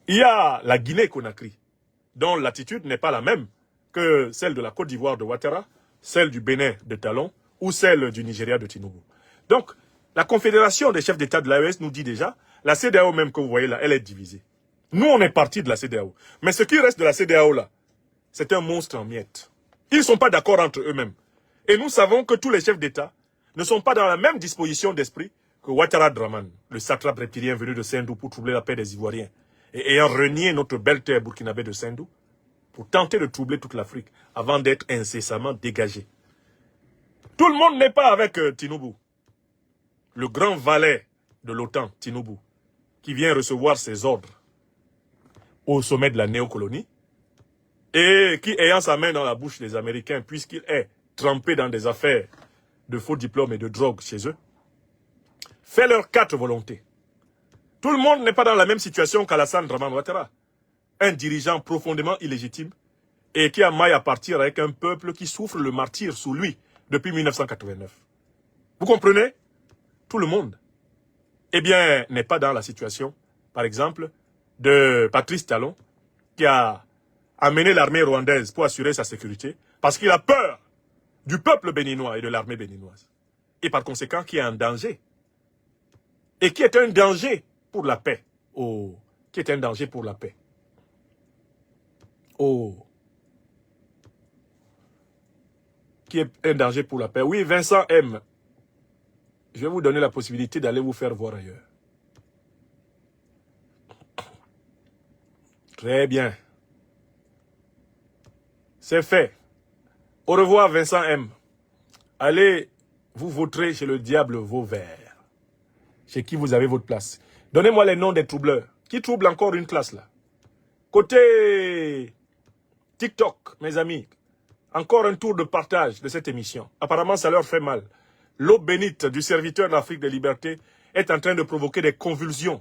Il y a la Guinée-Conakry, dont l'attitude n'est pas la même que celle de la Côte d'Ivoire de Ouattara, celle du Bénin de Talon ou celle du Nigeria de Tinubu. Donc, la Confédération des chefs d'État de l'AES nous dit déjà, la CEDEAO même que vous voyez là, elle est divisée. Nous, on est parti de la CEDEAO. Mais ce qui reste de la CEDEAO là, c'est un monstre en miettes. Ils ne sont pas d'accord entre eux-mêmes. Et nous savons que tous les chefs d'État ne sont pas dans la même disposition d'esprit que Ouattara Draman, le satrape reptilien venu de Sendou pour troubler la paix des Ivoiriens, et ayant renié notre belle terre burkinabé de Sendou, pour tenter de troubler toute l'Afrique, avant d'être incessamment dégagé. Tout le monde n'est pas avec Tinubu, le grand valet de l'OTAN, Tinubu, qui vient recevoir ses ordres au sommet de la néocolonie, et qui, ayant sa main dans la bouche des Américains, puisqu'il est trempés dans des affaires de faux diplômes et de drogue chez eux, fait leurs 4 volontés. Tout le monde n'est pas dans la même situation qu'Alassane Draman Ouattara. Un dirigeant profondément illégitime et qui a maille à partir avec un peuple qui souffre le martyre sous lui depuis 1989. Vous comprenez? Tout le monde, eh bien, n'est pas dans la situation, par exemple, de Patrice Talon, qui a amené l'armée rwandaise pour assurer sa sécurité, parce qu'il a peur du peuple béninois et de l'armée béninoise. Et par conséquent, qui est en danger. Et qui est un danger pour la paix. Oh, qui est un danger pour la paix. Oh. Qui est un danger pour la paix. Oui, Vincent M. Je vais vous donner la possibilité d'aller vous faire voir ailleurs. Très bien. C'est fait. Au revoir, Vincent M. Allez vous vautrer chez le diable Vauvert. Chez qui vous avez votre place. Donnez-moi les noms des troubleurs. Qui trouble encore une classe là? Côté TikTok, mes amis. Encore un tour de partage de cette émission. Apparemment, ça leur fait mal. L'eau bénite du serviteur de l'Afrique des libertés est en train de provoquer des convulsions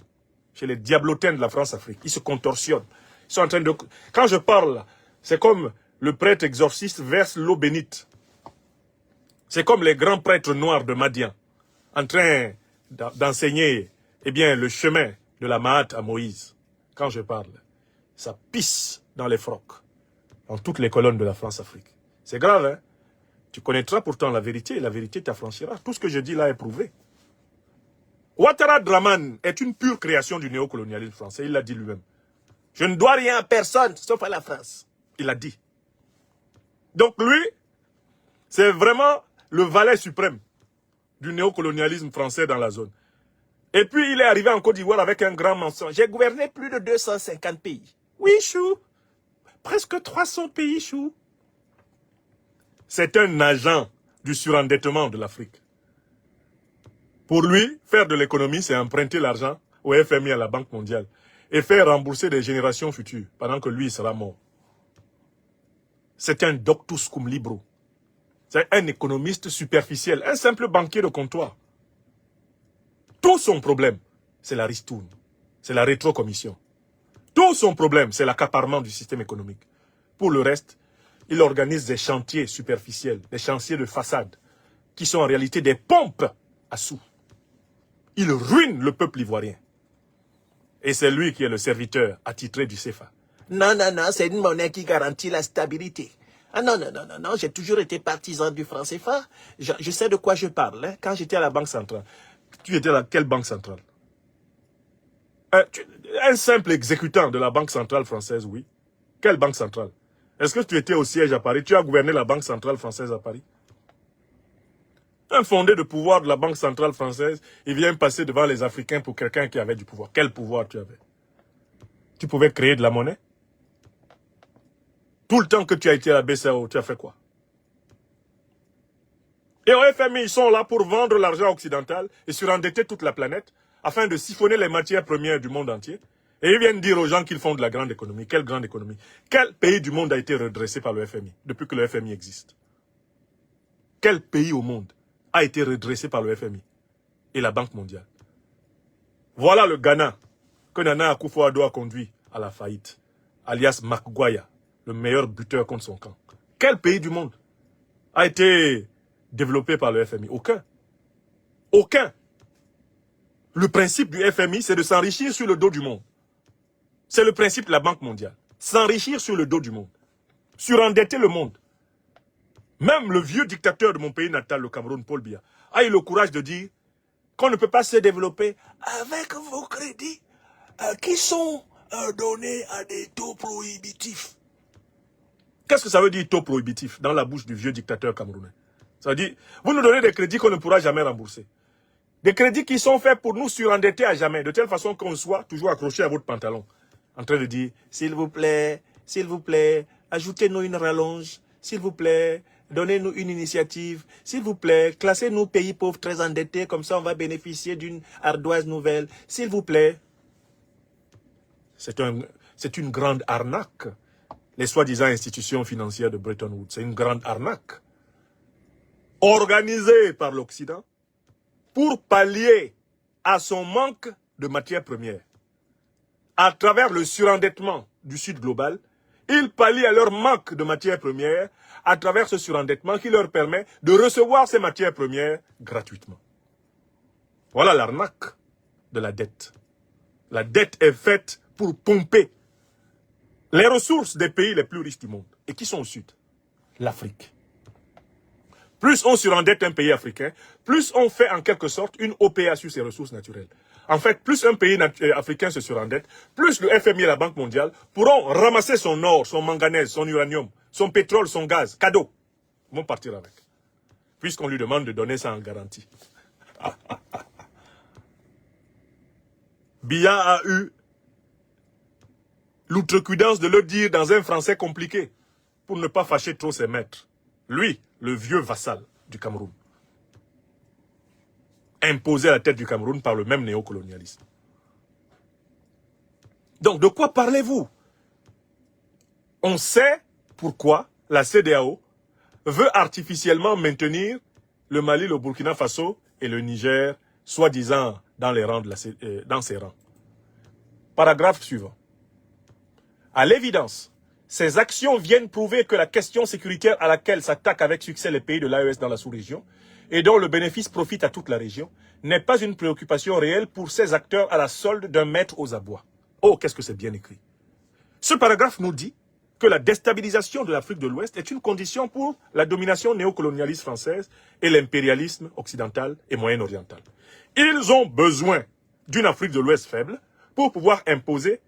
chez les diablotins de la France-Afrique. Ils se contorsionnent. Ils sont en train de... Quand je parle, c'est comme le prêtre exorciste verse l'eau bénite. C'est comme les grands prêtres noirs de Madian, en train d'enseigner le chemin de la Mahat à Moïse. Quand je parle, ça pisse dans les frocs, dans toutes les colonnes de la France-Afrique. C'est grave, hein? Tu connaîtras pourtant la vérité et la vérité t'affranchira. Tout ce que je dis là est prouvé. Ouattara Draman est une pure création du néocolonialisme français. Il l'a dit lui-même. Je ne dois rien à personne, sauf à la France. Il l'a dit. Donc lui, c'est vraiment le valet suprême du néocolonialisme français dans la zone. Et puis il est arrivé en Côte d'Ivoire avec un grand mensonge. J'ai gouverné plus de 250 pays. Oui, chou. Presque 300 pays, chou. C'est un agent du surendettement de l'Afrique. Pour lui, faire de l'économie, c'est emprunter l'argent au FMI, à la Banque mondiale, et faire rembourser des générations futures, pendant que lui, il sera mort. C'est un doctus cum libro. C'est un économiste superficiel, un simple banquier de comptoir. Tout son problème, c'est la ristourne, c'est la rétrocommission. Tout son problème, c'est l'accaparement du système économique. Pour le reste, il organise des chantiers superficiels, des chantiers de façade, qui sont en réalité des pompes à sous. Il ruine le peuple ivoirien. Et c'est lui qui est le serviteur attitré du CFA. Non, non, non, c'est une monnaie qui garantit la stabilité. Ah non, non, non, non, non, j'ai toujours été partisan du franc CFA. Je sais de quoi je parle. Hein. Quand j'étais à la Banque centrale. Tu étais à quelle banque centrale? Un simple exécutant de la Banque centrale française, oui. Quelle banque centrale? Est-ce que tu étais au siège à Paris? Tu as gouverné la Banque centrale française à Paris? Un fondé de pouvoir de la Banque centrale française, il vient passer devant les Africains pour quelqu'un qui avait du pouvoir. Quel pouvoir tu avais? Tu pouvais créer de la monnaie? Tout le temps que tu as été à la BCAO, tu as fait quoi? Et au FMI, ils sont là pour vendre l'argent occidental et surendetter toute la planète afin de siphonner les matières premières du monde entier. Et ils viennent dire aux gens qu'ils font de la grande économie. Quelle grande économie? Quel pays du monde a été redressé par le FMI depuis que le FMI existe? Quel pays au monde a été redressé par le FMI et la Banque mondiale? Voilà le Ghana que Nana Akufo-Addo a conduit à la faillite, alias Makgwaya, le meilleur buteur contre son camp. Quel pays du monde a été développé par le FMI? Aucun. Aucun. Le principe du FMI, c'est de s'enrichir sur le dos du monde. C'est le principe de la Banque mondiale. S'enrichir sur le dos du monde. Surendetter le monde. Même le vieux dictateur de mon pays natal, le Cameroun, Paul Biya, a eu le courage de dire qu'on ne peut pas se développer avec vos crédits qui sont donnés à des taux prohibitifs. Qu'est-ce que ça veut dire taux prohibitif dans la bouche du vieux dictateur camerounais? Ça veut dire, vous nous donnez des crédits qu'on ne pourra jamais rembourser. Des crédits qui sont faits pour nous surendetter à jamais, de telle façon qu'on soit toujours accroché à votre pantalon. En train de dire, s'il vous plaît, ajoutez-nous une rallonge, s'il vous plaît, donnez-nous une initiative, s'il vous plaît, classez-nous pays pauvres très endettés, comme ça on va bénéficier d'une ardoise nouvelle, s'il vous plaît. C'est une grande arnaque. Les soi-disant institutions financières de Bretton Woods, c'est une grande arnaque. organisé par l'Occident pour pallier à son manque de matières premières. À travers le surendettement du Sud global, ils pallient à leur manque de matières premières à travers ce surendettement qui leur permet de recevoir ces matières premières gratuitement. Voilà l'arnaque de la dette. La dette est faite pour pomper les ressources des pays les plus riches du monde. Et qui sont au Sud? L'Afrique. Plus on surendette un pays africain, plus on fait en quelque sorte une OPA sur ses ressources naturelles. En fait, plus un pays africain se surendette, plus le FMI et la Banque mondiale pourront ramasser son or, son manganèse, son uranium, son pétrole, son gaz, cadeau. Ils vont partir avec. Puisqu'on lui demande de donner ça en garantie. Biya a eu l'outrecuidance de le dire dans un français compliqué pour ne pas fâcher trop ses maîtres. Lui, le vieux vassal du Cameroun, imposé à la tête du Cameroun par le même néocolonialisme. Donc, de quoi parlez-vous? On sait pourquoi la CEDEAO veut artificiellement maintenir le Mali, le Burkina Faso et le Niger, soi-disant dans les rangs dans ses rangs. Paragraphe suivant. À l'évidence, ces actions viennent prouver que la question sécuritaire à laquelle s'attaquent avec succès les pays de l'AES dans la sous-région et dont le bénéfice profite à toute la région n'est pas une préoccupation réelle pour ces acteurs à la solde d'un maître aux abois. Oh, qu'est-ce que c'est bien écrit. Ce paragraphe nous dit que la déstabilisation de l'Afrique de l'Ouest est une condition pour la domination néocolonialiste française et l'impérialisme occidental et moyen-oriental. Ils ont besoin d'une Afrique de l'Ouest faible pour pouvoir imposer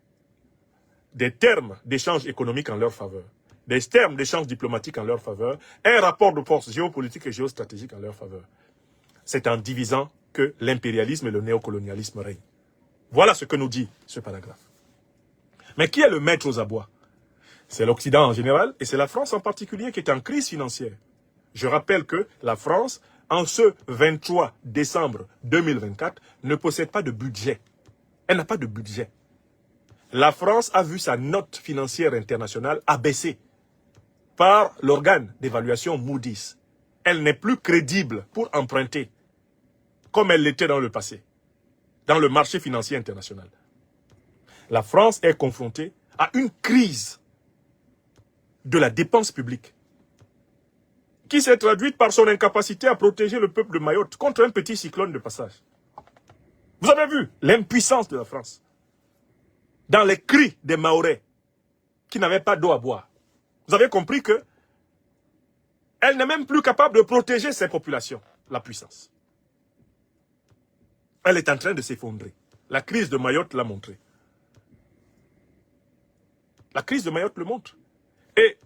des termes d'échange économique en leur faveur, des termes d'échange diplomatique en leur faveur, un rapport de force géopolitique et géostratégique en leur faveur. C'est en divisant que l'impérialisme et le néocolonialisme règnent. Voilà ce que nous dit ce paragraphe. Mais qui est le maître aux abois? C'est l'Occident en général et c'est la France en particulier qui est en crise financière. Je rappelle que la France, en ce 23 décembre 2024, ne possède pas de budget. Elle n'a pas de budget. La France a vu sa note financière internationale abaissée par l'organe d'évaluation Moody's. Elle n'est plus crédible pour emprunter, comme elle l'était dans le passé, dans le marché financier international. La France est confrontée à une crise de la dépense publique qui s'est traduite par son incapacité à protéger le peuple de Mayotte contre un petit cyclone de passage. Vous avez vu l'impuissance de la France dans les cris des Mahorais qui n'avaient pas d'eau à boire. Vous avez compris que elle n'est même plus capable de protéger ses populations, la puissance. Elle est en train de s'effondrer. La crise de Mayotte l'a montré. La crise de Mayotte le montre. Et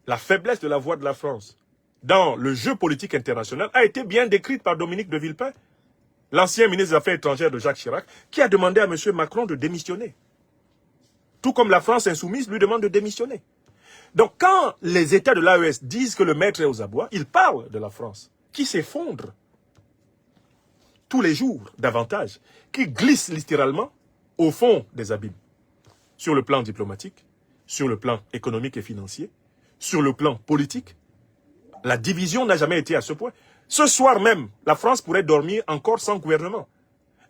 la faiblesse de la voix de la France dans le jeu politique international a été bien décrite par Dominique de Villepin, l'ancien ministre des Affaires étrangères de Jacques Chirac, qui a demandé à M. Macron de démissionner. Tout comme la France insoumise lui demande de démissionner. Donc quand les États de l'AES disent que le maître est aux abois, ils parlent de la France, qui s'effondre tous les jours davantage, qui glisse littéralement au fond des abîmes, sur le plan diplomatique, sur le plan économique et financier, sur le plan politique. La division n'a jamais été à ce point. Ce soir même, la France pourrait dormir encore sans gouvernement.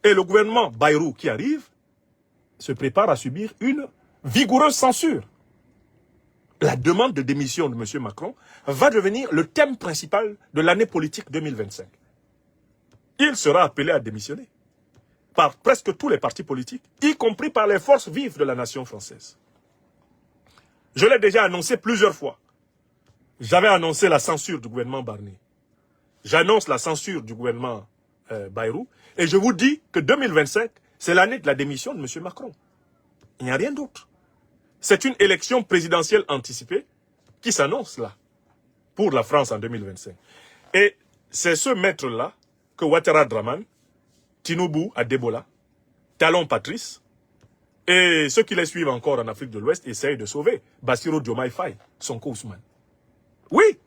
Et le gouvernement Bayrou qui arrive se prépare à subir une vigoureuse censure. La demande de démission de M. Macron va devenir le thème principal de l'année politique 2025. Il sera appelé à démissionner par presque tous les partis politiques, y compris par les forces vives de la nation française. Je l'ai déjà annoncé plusieurs fois. J'avais annoncé la censure du gouvernement Barnier. J'annonce la censure du gouvernement Bayrou et je vous dis que 2025, c'est l'année de la démission de M. Macron. Il n'y a rien d'autre. C'est une élection présidentielle anticipée qui s'annonce là, pour la France en 2025. Et c'est ce maître-là que Ouattara Draman, Tinubu Adebola, Talon Patrice, et ceux qui les suivent encore en Afrique de l'Ouest essayent de sauver. Bassirou Diomaye Faye, Sonko Ousmane. Oui,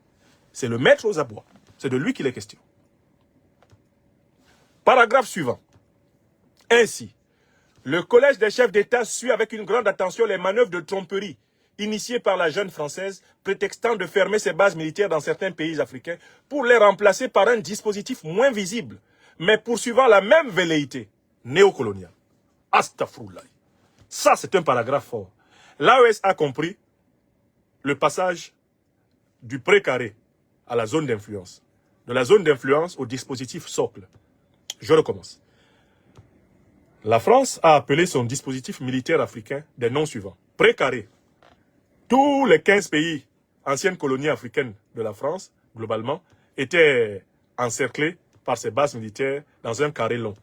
c'est le maître aux abois. C'est de lui qu'il est question. Paragraphe suivant. Ainsi, le collège des chefs d'État suit avec une grande attention les manœuvres de tromperie initiée par la jeune française, prétextant de fermer ses bases militaires dans certains pays africains pour les remplacer par un dispositif moins visible, mais poursuivant la même velléité néocoloniale. Astaghfirullah. Ça, c'est un paragraphe fort. L'AES a compris le passage du précaré à la zone d'influence, de la zone d'influence au dispositif socle. Je recommence. La France a appelé son dispositif militaire africain des noms suivants. Précaré. Tous les 15 pays, anciennes colonies africaines de la France, globalement, étaient encerclés par ces bases militaires dans un carré long.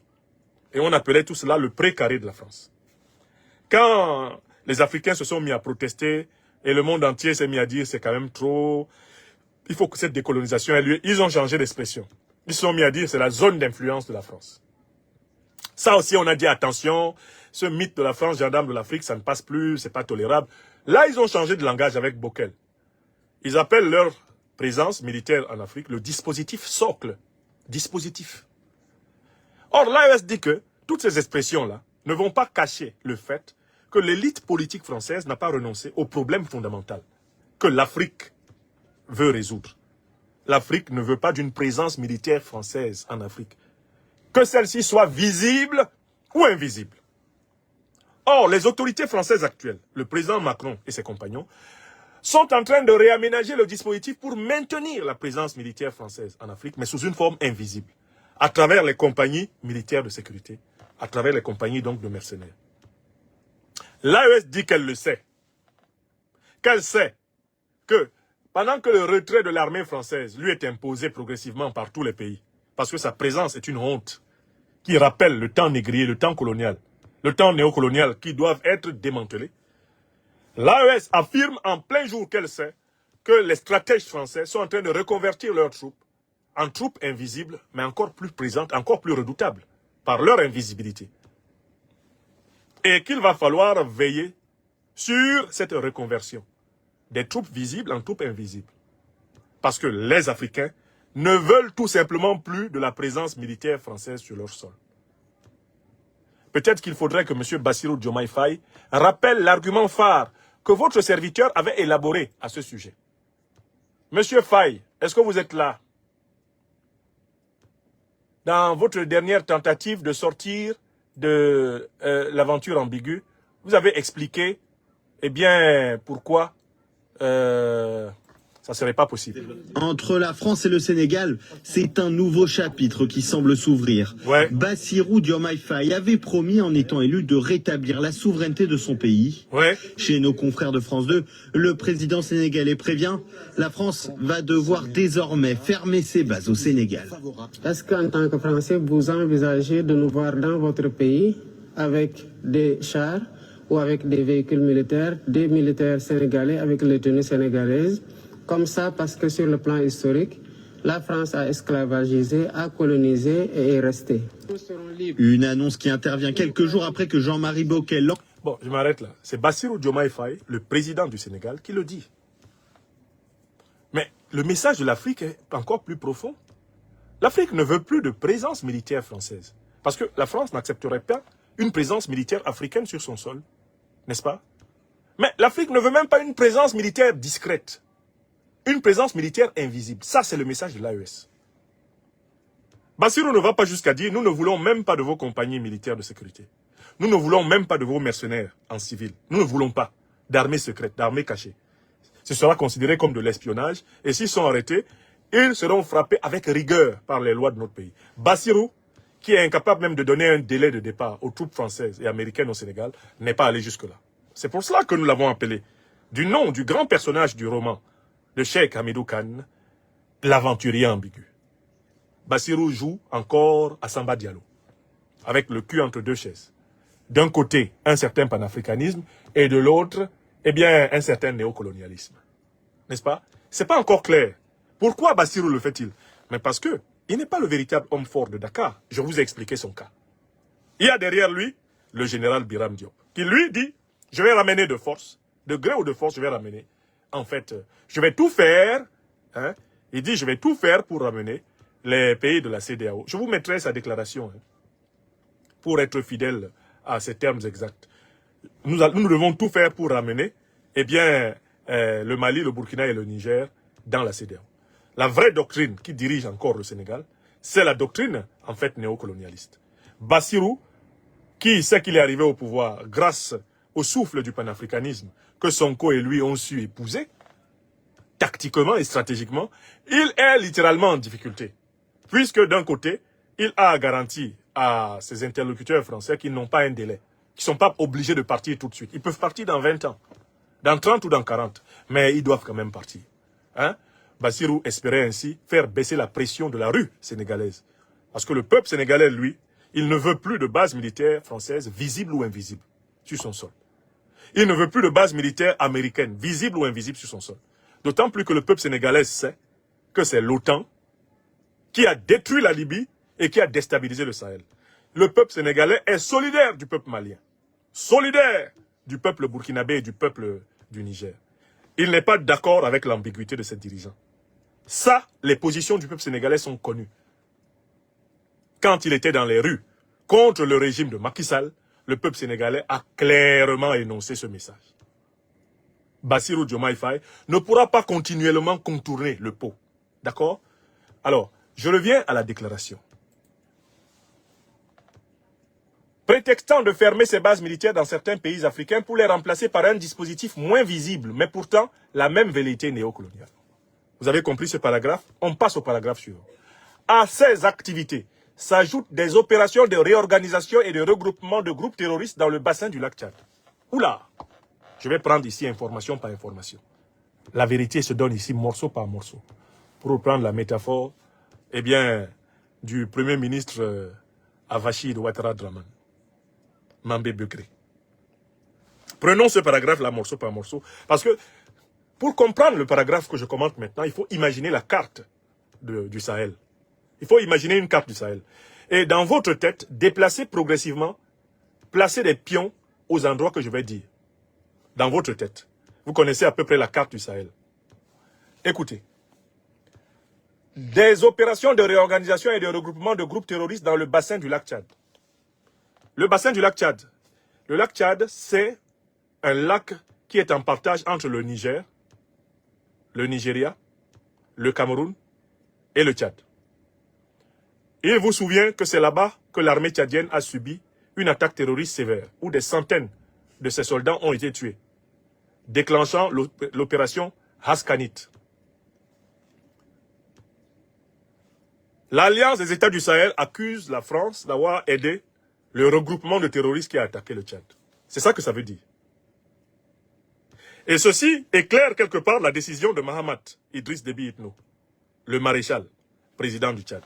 Et on appelait tout cela le précaré de la France. Quand les Africains se sont mis à protester et le monde entier s'est mis à dire c'est quand même trop, il faut que cette décolonisation ait lieu, ils ont changé d'expression. Ils se sont mis à dire c'est la zone d'influence de la France. Ça aussi, on a dit attention, ce mythe de la France, gendarme de l'Afrique, ça ne passe plus, c'est pas tolérable. Là, ils ont changé de langage avec Bockel. Ils appellent leur présence militaire en Afrique le dispositif socle. Dispositif. Or, l'AES dit que toutes ces expressions-là ne vont pas cacher le fait que l'élite politique française n'a pas renoncé au problème fondamental que l'Afrique veut résoudre. L'Afrique ne veut pas d'une présence militaire française en Afrique. Que celle-ci soit visible ou invisible. Or, les autorités françaises actuelles, le président Macron et ses compagnons, sont en train de réaménager le dispositif pour maintenir la présence militaire française en Afrique, mais sous une forme invisible, à travers les compagnies militaires de sécurité, à travers les compagnies donc de mercenaires. L'AES dit qu'elle le sait. Qu'elle sait que pendant que le retrait de l'armée française lui est imposé progressivement par tous les pays, parce que sa présence est une honte qui rappelle le temps négrier, le temps colonial, le temps néocolonial qui doivent être démantelés, l'AES affirme en plein jour qu'elle sait que les stratèges français sont en train de reconvertir leurs troupes en troupes invisibles, mais encore plus présentes, encore plus redoutables, par leur invisibilité. Et qu'il va falloir veiller sur cette reconversion des troupes visibles en troupes invisibles. Parce que les Africains ne veulent tout simplement plus de la présence militaire française sur leur sol. Peut-être qu'il faudrait que M. Bassirou Diomaye Faye rappelle l'argument phare que votre serviteur avait élaboré à ce sujet. Monsieur Faye, est-ce que vous êtes là? Dans votre dernière tentative de sortir de l'aventure ambiguë, vous avez expliqué, eh bien, pourquoi ça ne serait pas possible. Entre la France et le Sénégal, c'est un nouveau chapitre qui semble s'ouvrir. Ouais. Bassirou Diomaye Faye avait promis, en étant élu, de rétablir la souveraineté de son pays. Ouais. Chez nos confrères de France 2, le président sénégalais prévient, la France va devoir désormais fermer ses bases au Sénégal. Est-ce qu'en tant que Français, vous envisagez de nous voir dans votre pays avec des chars ou avec des véhicules militaires, des militaires sénégalais avec les tenues sénégalaises? Comme ça, parce que sur le plan historique, la France a esclavagisé, a colonisé et est restée. Une annonce qui intervient quelques jours après que Jean-Marie Bockel... Bon, je m'arrête là. C'est Bassirou Diomaye Faye, le président du Sénégal, qui le dit. Mais le message de l'Afrique est encore plus profond. L'Afrique ne veut plus de présence militaire française. Parce que la France n'accepterait pas une présence militaire africaine sur son sol. N'est-ce pas? Mais l'Afrique ne veut même pas une présence militaire discrète. Une présence militaire invisible. Ça, c'est le message de l'AES. Bassirou ne va pas jusqu'à dire, nous ne voulons même pas de vos compagnies militaires de sécurité. Nous ne voulons même pas de vos mercenaires en civil. Nous ne voulons pas d'armées secrètes, d'armées cachées. Ce sera considéré comme de l'espionnage. Et s'ils sont arrêtés, ils seront frappés avec rigueur par les lois de notre pays. Bassirou, qui est incapable même de donner un délai de départ aux troupes françaises et américaines au Sénégal, n'est pas allé jusque-là. C'est pour cela que nous l'avons appelé, du nom du grand personnage du roman, de Cheikh Hamidou Kane, l'aventurier ambigu. Bassirou joue encore à Samba Diallo, avec le cul entre deux chaises. D'un côté, un certain panafricanisme, et de l'autre, eh bien, un certain néocolonialisme. N'est-ce pas? C'est pas encore clair. Pourquoi Bassirou le fait-il? Mais parce que il n'est pas le véritable homme fort de Dakar. Je vous ai expliqué son cas. Il y a derrière lui le général Biram Diop, qui lui dit, je vais ramener de force, de gré ou de force, je vais ramener. En fait, je vais tout faire, hein, il dit, je vais tout faire pour ramener les pays de la CEDEAO. Je vous mettrai sa déclaration, hein, pour être fidèle à ces termes exacts. Nous devons tout faire pour ramener eh bien, le Mali, le Burkina et le Niger dans la CEDEAO. La vraie doctrine qui dirige encore le Sénégal, c'est la doctrine, en fait, néocolonialiste. Bassirou, qui sait qu'il est arrivé au pouvoir grâce au souffle du panafricanisme que Sonko et lui ont su épouser, tactiquement et stratégiquement, il est littéralement en difficulté. Puisque d'un côté, il a garanti à ses interlocuteurs français qu'ils n'ont pas un délai, qu'ils ne sont pas obligés de partir tout de suite. Ils peuvent partir dans 20 ans, dans 30 ou dans 40, mais ils doivent quand même partir. Hein? Bassirou espérait ainsi faire baisser la pression de la rue sénégalaise. Parce que le peuple sénégalais, lui, il ne veut plus de base militaire française, visible ou invisible, sur son sol. Il ne veut plus de base militaire américaine, visible ou invisible sur son sol. D'autant plus que le peuple sénégalais sait que c'est l'OTAN qui a détruit la Libye et qui a déstabilisé le Sahel. Le peuple sénégalais est solidaire du peuple malien, solidaire du peuple burkinabé et du peuple du Niger. Il n'est pas d'accord avec l'ambiguïté de ses dirigeants. Ça, les positions du peuple sénégalais sont connues. Quand il était dans les rues contre le régime de Macky Sall, le peuple sénégalais a clairement énoncé ce message. Bassirou Diomaye Faye ne pourra pas continuellement contourner le pot. D'accord? Alors, je reviens à la déclaration. Prétextant de fermer ses bases militaires dans certains pays africains pour les remplacer par un dispositif moins visible, mais pourtant la même velléité néocoloniale. Vous avez compris ce paragraphe? On passe au paragraphe suivant. À ces activités s'ajoutent des opérations de réorganisation et de regroupement de groupes terroristes dans le bassin du lac Tchad. Oula! Je vais prendre ici information par information. La vérité se donne ici morceau par morceau. Pour reprendre la métaphore, eh bien, du premier ministre Avachid Ouattara Draman. Mambé Bekré. Prenons ce paragraphe-là morceau par morceau. Parce que, pour comprendre le paragraphe que je commente maintenant, il faut imaginer la carte du Sahel. Il faut imaginer une carte du Sahel. Et dans votre tête, déplacez progressivement, placez des pions aux endroits que je vais dire. Dans votre tête. Vous connaissez à peu près la carte du Sahel. Écoutez. Des opérations de réorganisation et de regroupement de groupes terroristes dans le bassin du lac Tchad. Le bassin du lac Tchad. Le lac Tchad, c'est un lac qui est en partage entre le Niger, le Nigeria, le Cameroun et le Tchad. Il vous souvient que c'est là-bas que l'armée tchadienne a subi une attaque terroriste sévère, où des centaines de ses soldats ont été tués, déclenchant l'opération Haskanit. L'Alliance des États du Sahel accuse la France d'avoir aidé le regroupement de terroristes qui a attaqué le Tchad. C'est ça que ça veut dire. Et ceci éclaire quelque part la décision de Mahamat Idriss Déby Itno, le maréchal, président du Tchad.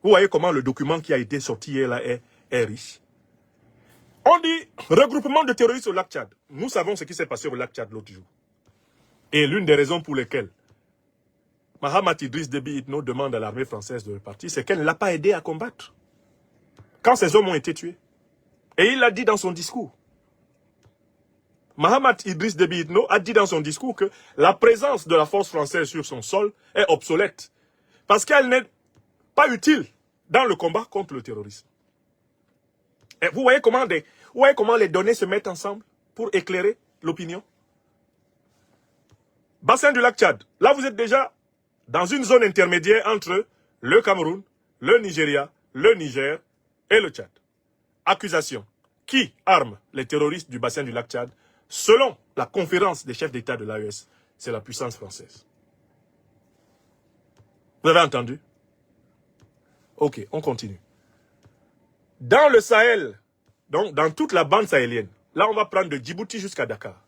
Vous voyez comment le document qui a été sorti hier là est riche. On dit regroupement de terroristes au lac Tchad. Nous savons ce qui s'est passé au lac Tchad l'autre jour. Et l'une des raisons pour lesquelles Mahamat Idriss Déby Itno demande à l'armée française de repartir, c'est qu'elle ne l'a pas aidé à combattre. Quand ces hommes ont été tués. Et il l'a dit dans son discours. Mahamat Idriss Déby Itno a dit dans son discours que la présence de la force française sur son sol est obsolète. Parce qu'elle n'est pas utile dans le combat contre le terrorisme. Et vous voyez comment les données se mettent ensemble pour éclairer l'opinion. Bassin du lac Tchad. Là, vous êtes déjà dans une zone intermédiaire entre le Cameroun, le Nigeria, le Niger et le Tchad. Accusation. Qui arme les terroristes du bassin du lac Tchad? Selon la conférence des chefs d'État de l'AES, c'est la puissance française. Vous avez entendu? Ok, on continue. Dans le Sahel, donc dans toute la bande sahélienne, là on va prendre de Djibouti jusqu'à Dakar.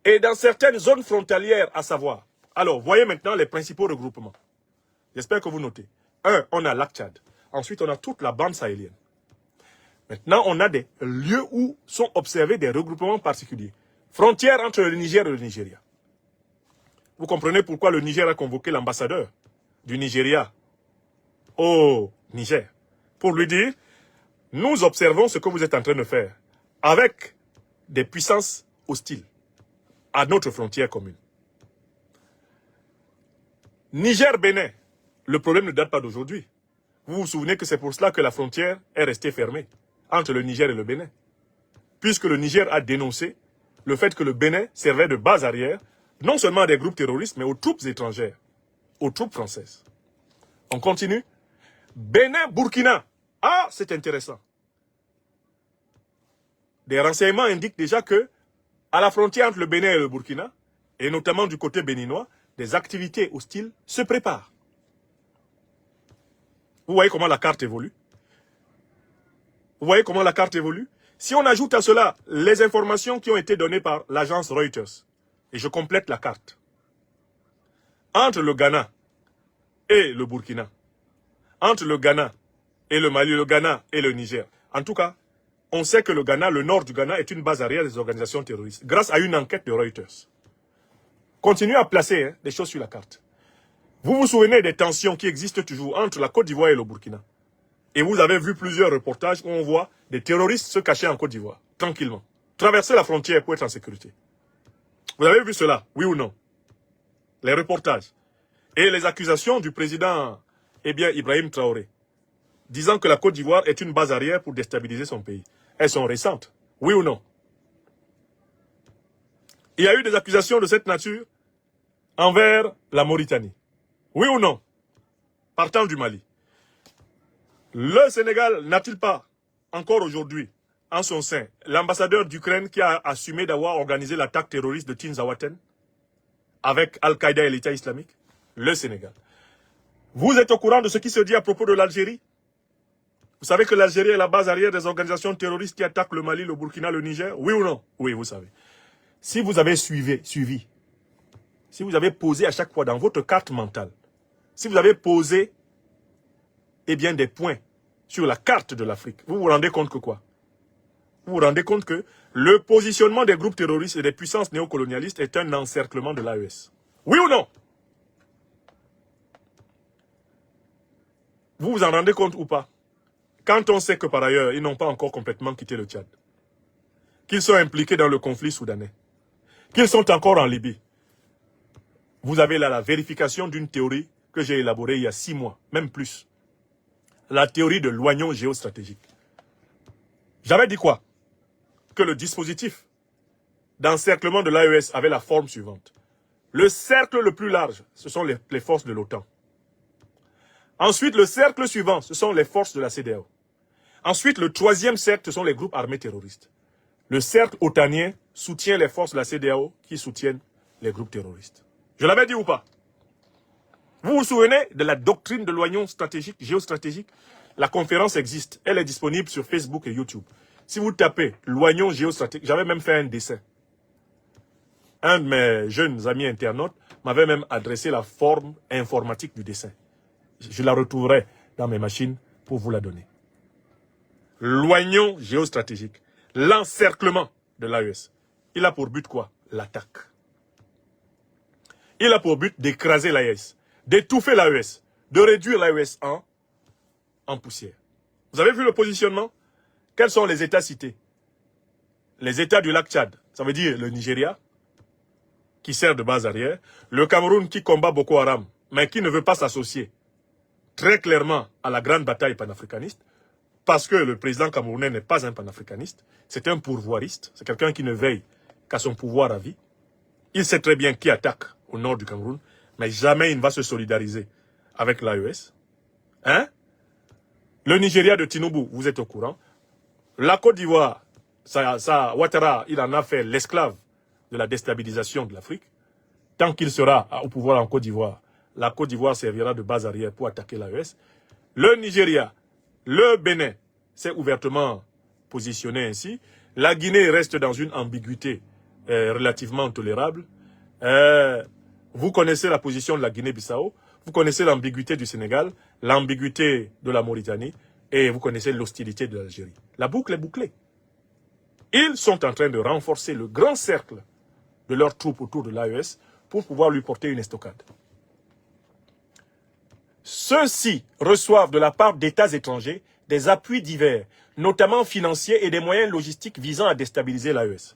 Et dans certaines zones frontalières, à savoir, alors voyez maintenant les principaux regroupements. J'espère que vous notez. On a lac Tchad. Ensuite, on a toute la bande sahélienne. Maintenant, on a des lieux où sont observés des regroupements particuliers. Frontière entre le Niger et le Nigeria. Vous comprenez pourquoi le Niger a convoqué l'ambassadeur du Nigeria au Niger pour lui dire, nous observons ce que vous êtes en train de faire avec des puissances hostiles à notre frontière commune. Niger-Bénin, le problème ne date pas d'aujourd'hui. Vous vous souvenez que c'est pour cela que la frontière est restée fermée entre le Niger et le Bénin. Puisque le Niger a dénoncé le fait que le Bénin servait de base arrière, non seulement à des groupes terroristes, mais aux troupes étrangères, aux troupes françaises. On continue. Bénin-Burkina. Ah, c'est intéressant. Des renseignements indiquent déjà que, à la frontière entre le Bénin et le Burkina, et notamment du côté béninois, des activités hostiles se préparent. Vous voyez comment la carte évolue? Vous voyez comment la carte évolue? Si on ajoute à cela les informations qui ont été données par l'agence Reuters, et je complète la carte, entre le Ghana et le Burkina, entre le Ghana et le Mali, le Ghana et le Niger, en tout cas, on sait que le Ghana, le nord du Ghana, est une base arrière des organisations terroristes, grâce à une enquête de Reuters. Continuez à placer des choses sur la carte. Vous vous souvenez des tensions qui existent toujours entre la Côte d'Ivoire et le Burkina. Et vous avez vu plusieurs reportages où on voit des terroristes se cacher en Côte d'Ivoire, tranquillement. Traverser la frontière pour être en sécurité. Vous avez vu cela, oui ou non? Les reportages. Et les accusations du président, Ibrahim Traoré, disant que la Côte d'Ivoire est une base arrière pour déstabiliser son pays. Elles sont récentes, oui ou non? Il y a eu des accusations de cette nature envers la Mauritanie. Oui ou non? Partant du Mali. Le Sénégal n'a-t-il pas, encore aujourd'hui, en son sein, l'ambassadeur d'Ukraine qui a assumé d'avoir organisé l'attaque terroriste de Tinzaouaten avec Al-Qaïda et l'État islamique? Le Sénégal. Vous êtes au courant de ce qui se dit à propos de l'Algérie? Vous savez que l'Algérie est la base arrière des organisations terroristes qui attaquent le Mali, le Burkina, le Niger? Oui ou non? Oui, vous savez. Si vous avez suivi, si vous avez posé à chaque fois dans votre carte mentale, si vous avez posé des points sur la carte de l'Afrique, vous vous rendez compte que quoi? Vous vous rendez compte que le positionnement des groupes terroristes et des puissances néocolonialistes est un encerclement de l'AES. Oui ou non? Vous vous en rendez compte ou pas? Quand on sait que par ailleurs, ils n'ont pas encore complètement quitté le Tchad, qu'ils sont impliqués dans le conflit soudanais, qu'ils sont encore en Libye. Vous avez là la vérification d'une théorie que j'ai élaborée il y a 6 mois, même plus. La théorie de l'oignon géostratégique. J'avais dit quoi? Que le dispositif d'encerclement de l'AES avait la forme suivante. Le cercle le plus large, ce sont les forces de l'OTAN. Ensuite, le cercle suivant, ce sont les forces de la CEDEAO. Ensuite, le troisième cercle, ce sont les groupes armés terroristes. Le cercle otanien soutient les forces de la CEDEAO qui soutiennent les groupes terroristes. Je l'avais dit ou pas? Vous vous souvenez de la doctrine de l'oignon stratégique, géostratégique? La conférence existe. Elle est disponible sur Facebook et YouTube. Si vous tapez l'oignon géostratégique, j'avais même fait un dessin. Un de mes jeunes amis internautes m'avait même adressé la forme informatique du dessin. Je la retrouverai dans mes machines pour vous la donner. L'oignon géostratégique. L'encerclement de l'AES. Il a pour but quoi? L'attaque. Il a pour but d'écraser l'AES, d'étouffer l'AES, de réduire l'AES en poussière. Vous avez vu le positionnement? Quels sont les États cités? Les États du lac Tchad, ça veut dire le Nigeria, qui sert de base arrière, le Cameroun qui combat Boko Haram, mais qui ne veut pas s'associer très clairement à la grande bataille panafricaniste, parce que le président camerounais n'est pas un panafricaniste, c'est un pourvoiriste, c'est quelqu'un qui ne veille qu'à son pouvoir à vie. Il sait très bien qui attaque au nord du Cameroun, mais jamais il ne va se solidariser avec l'AES. Hein? Le Nigeria de Tinubu, vous êtes au courant. La Côte d'Ivoire, Ouattara, il en a fait l'esclave de la déstabilisation de l'Afrique. Tant qu'il sera au pouvoir en Côte d'Ivoire, la Côte d'Ivoire servira de base arrière pour attaquer l'AES. Le Nigeria, le Bénin s'est ouvertement positionné ainsi. La Guinée reste dans une ambiguïté relativement tolérable. Vous connaissez la position de la Guinée-Bissau, vous connaissez l'ambiguïté du Sénégal, l'ambiguïté de la Mauritanie, et vous connaissez l'hostilité de l'Algérie. La boucle est bouclée. Ils sont en train de renforcer le grand cercle de leurs troupes autour de l'AES pour pouvoir lui porter une estocade. Ceux-ci reçoivent de la part d'États étrangers des appuis divers, notamment financiers et des moyens logistiques visant à déstabiliser l'AES.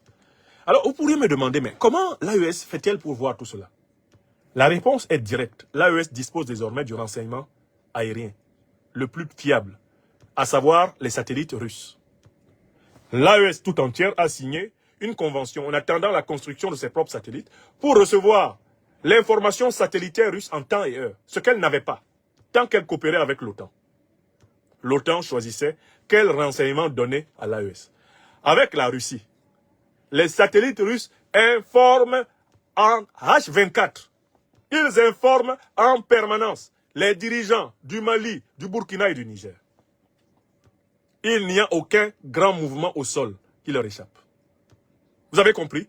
Alors, vous pourriez me demander, mais comment l'AES fait-elle pour voir tout cela? La réponse est directe. L'AES dispose désormais du renseignement aérien, le plus fiable, à savoir les satellites russes. L'AES tout entière a signé une convention en attendant la construction de ses propres satellites pour recevoir l'information satellitaire russe en temps et heure, ce qu'elle n'avait pas, tant qu'elle coopérait avec l'OTAN. L'OTAN choisissait quel renseignement donner à l'AES. Avec la Russie, les satellites russes informent en H24. Ils informent en permanence les dirigeants du Mali, du Burkina et du Niger. Il n'y a aucun grand mouvement au sol qui leur échappe. Vous avez compris?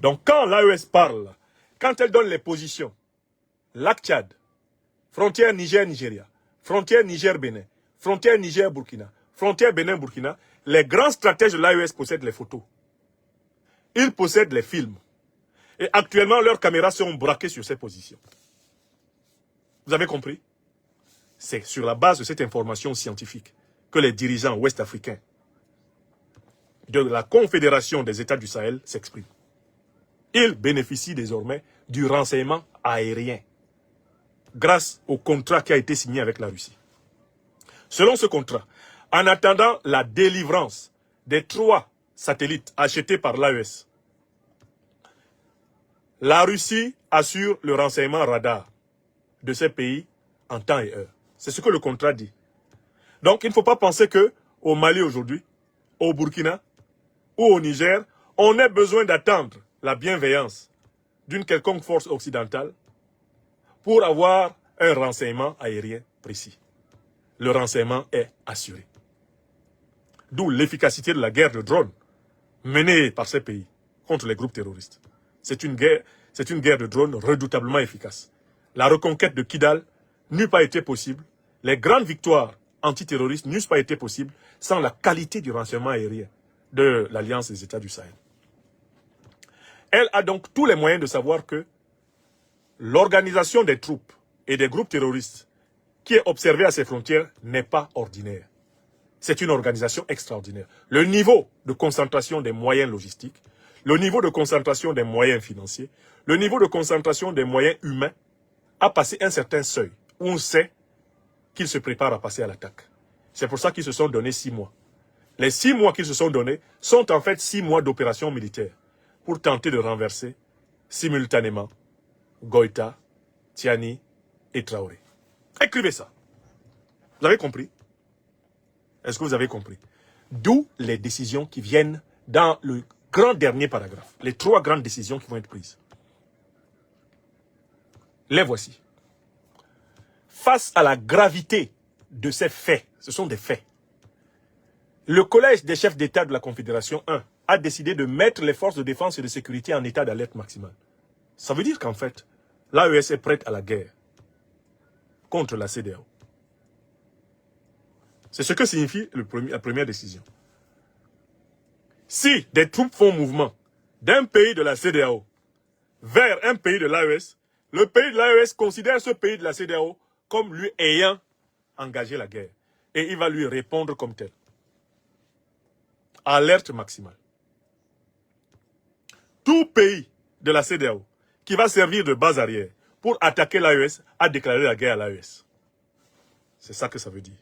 Donc quand l'AES parle, quand elle donne les positions, lac Tchad, frontière Niger-Nigeria, frontière Niger-Bénin, frontière Niger-Burkina, frontière Bénin-Burkina, les grands stratèges de l'AES possèdent les photos. Ils possèdent les films. Et actuellement, leurs caméras seront braquées sur ces positions. Vous avez compris? C'est sur la base de cette information scientifique que les dirigeants ouest-africains de la Confédération des États du Sahel s'expriment. Ils bénéficient désormais du renseignement aérien grâce au contrat qui a été signé avec la Russie. Selon ce contrat, en attendant la délivrance des 3 satellites achetés par l'AES, la Russie assure le renseignement radar de ces pays en temps et heure. C'est ce que le contrat dit. Donc, il ne faut pas penser qu'au Mali aujourd'hui, au Burkina ou au Niger, on ait besoin d'attendre la bienveillance d'une quelconque force occidentale pour avoir un renseignement aérien précis. Le renseignement est assuré. D'où l'efficacité de la guerre de drones menée par ces pays contre les groupes terroristes. C'est une guerre de drones redoutablement efficace. La reconquête de Kidal n'eût pas été possible. Les grandes victoires antiterroristes n'eussent pas été possibles sans la qualité du renseignement aérien de l'Alliance des États du Sahel. Elle a donc tous les moyens de savoir que l'organisation des troupes et des groupes terroristes qui est observée à ses frontières n'est pas ordinaire. C'est une organisation extraordinaire. Le niveau de concentration des moyens logistiques, le niveau de concentration des moyens financiers, le niveau de concentration des moyens humains a passé un certain seuil où on sait qu'ils se préparent à passer à l'attaque. C'est pour ça qu'ils se sont donnés 6 mois. Les 6 mois qu'ils se sont donnés sont en fait 6 mois d'opération militaire pour tenter de renverser simultanément Goïta, Tiani et Traoré. Écrivez ça. Vous avez compris? Est-ce que vous avez compris? D'où les décisions qui viennent dans le grand dernier paragraphe. Les 3 grandes décisions qui vont être prises. Les voici. Face à la gravité de ces faits, ce sont des faits, le collège des chefs d'État de la Confédération 1 a décidé de mettre les forces de défense et de sécurité en état d'alerte maximale. Ça veut dire qu'en fait, l'AES est prête à la guerre contre la CEDEAO. C'est ce que signifie la première décision. Si des troupes font mouvement d'un pays de la CEDEAO vers un pays de l'AES, le pays de l'AES considère ce pays de la CEDEAO comme lui ayant engagé la guerre. Et il va lui répondre comme tel. Alerte maximale. Tout pays de la CEDEAO qui va servir de base arrière pour attaquer l'AES a déclaré la guerre à l'AES. C'est ça que ça veut dire.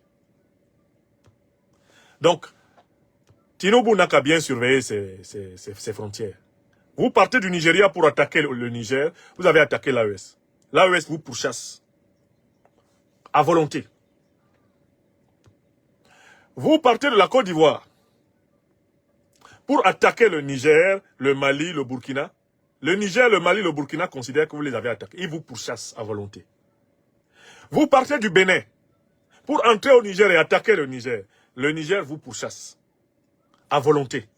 Donc, Tinubu n'a qu'à bien surveiller ses frontières. Vous partez du Nigeria pour attaquer le Niger, vous avez attaqué l'AES. L'AES vous pourchasse. À volonté. Vous partez de la Côte d'Ivoire pour attaquer le Niger, le Mali, le Burkina. Le Niger, le Mali, le Burkina considèrent que vous les avez attaqués. Ils vous pourchassent à volonté. Vous partez du Bénin pour entrer au Niger et attaquer le Niger. Le Niger vous pourchasse à volonté.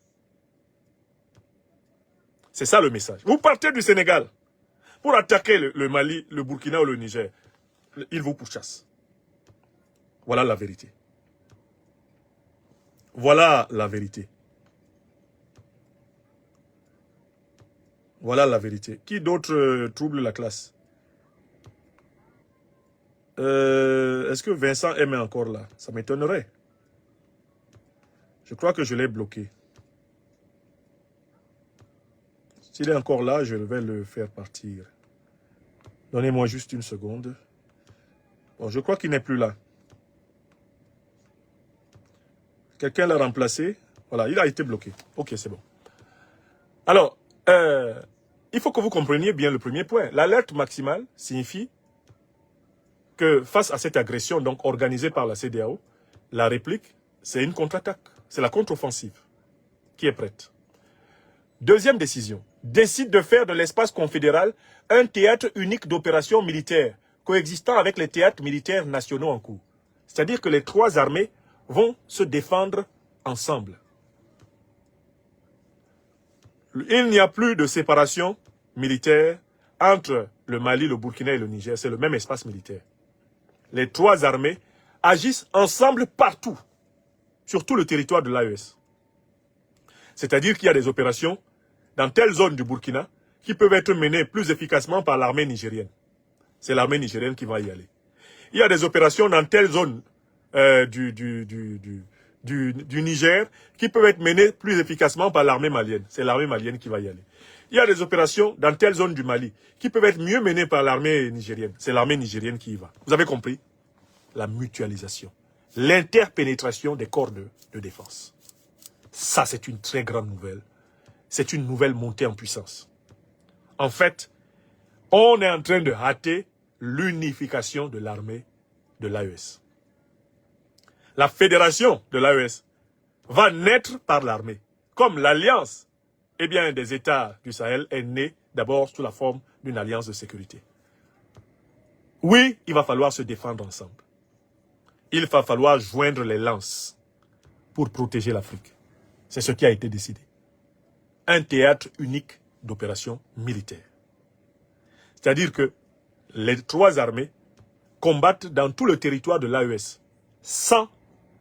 C'est ça le message. Vous partez du Sénégal pour attaquer le Mali, le Burkina ou le Niger. Ils vous pourchassent. Voilà la vérité. Voilà la vérité. Voilà la vérité. Qui d'autre trouble la classe? Est-ce que Vincent est encore là? Ça m'étonnerait. Je crois que je l'ai bloqué. S'il est encore là, je vais le faire partir. Donnez-moi juste une seconde. Bon, je crois qu'il n'est plus là. Quelqu'un l'a remplacé. Voilà, il a été bloqué. Ok, c'est bon. Alors, il faut que vous compreniez bien le premier point. L'alerte maximale signifie que face à cette agression donc organisée par la CEDEAO, la réplique, c'est une contre-attaque. C'est la contre-offensive qui est prête. Deuxième décision, décide de faire de l'espace confédéral un théâtre unique d'opérations militaires coexistant avec les théâtres militaires nationaux en cours. C'est-à-dire que les trois armées vont se défendre ensemble. Il n'y a plus de séparation militaire entre le Mali, le Burkina et le Niger. C'est le même espace militaire. Les trois armées agissent ensemble partout, sur tout le territoire de l'AES. C'est-à-dire qu'il y a des opérations dans telle zone du Burkina qui peuvent être menées plus efficacement par l'armée nigérienne. C'est l'armée nigérienne qui va y aller. Il y a des opérations dans telle zone du Niger qui peuvent être menées plus efficacement par l'armée malienne. C'est l'armée malienne qui va y aller. Il y a des opérations dans telle zone du Mali qui peuvent être mieux menées par l'armée nigérienne. C'est l'armée nigérienne qui y va. Vous avez compris? La mutualisation. L'interpénétration des corps de défense. Ça, c'est une très grande nouvelle. C'est une nouvelle montée en puissance. En fait, on est en train de rater l'unification de l'armée de l'AES. La fédération de l'AES va naître par l'armée. Comme l'alliance des États du Sahel est née d'abord sous la forme d'une alliance de sécurité. Oui, il va falloir se défendre ensemble. Il va falloir joindre les lances pour protéger l'Afrique. C'est ce qui a été décidé. Un théâtre unique d'opérations militaires. C'est-à-dire que les trois armées combattent dans tout le territoire de l'AES, sans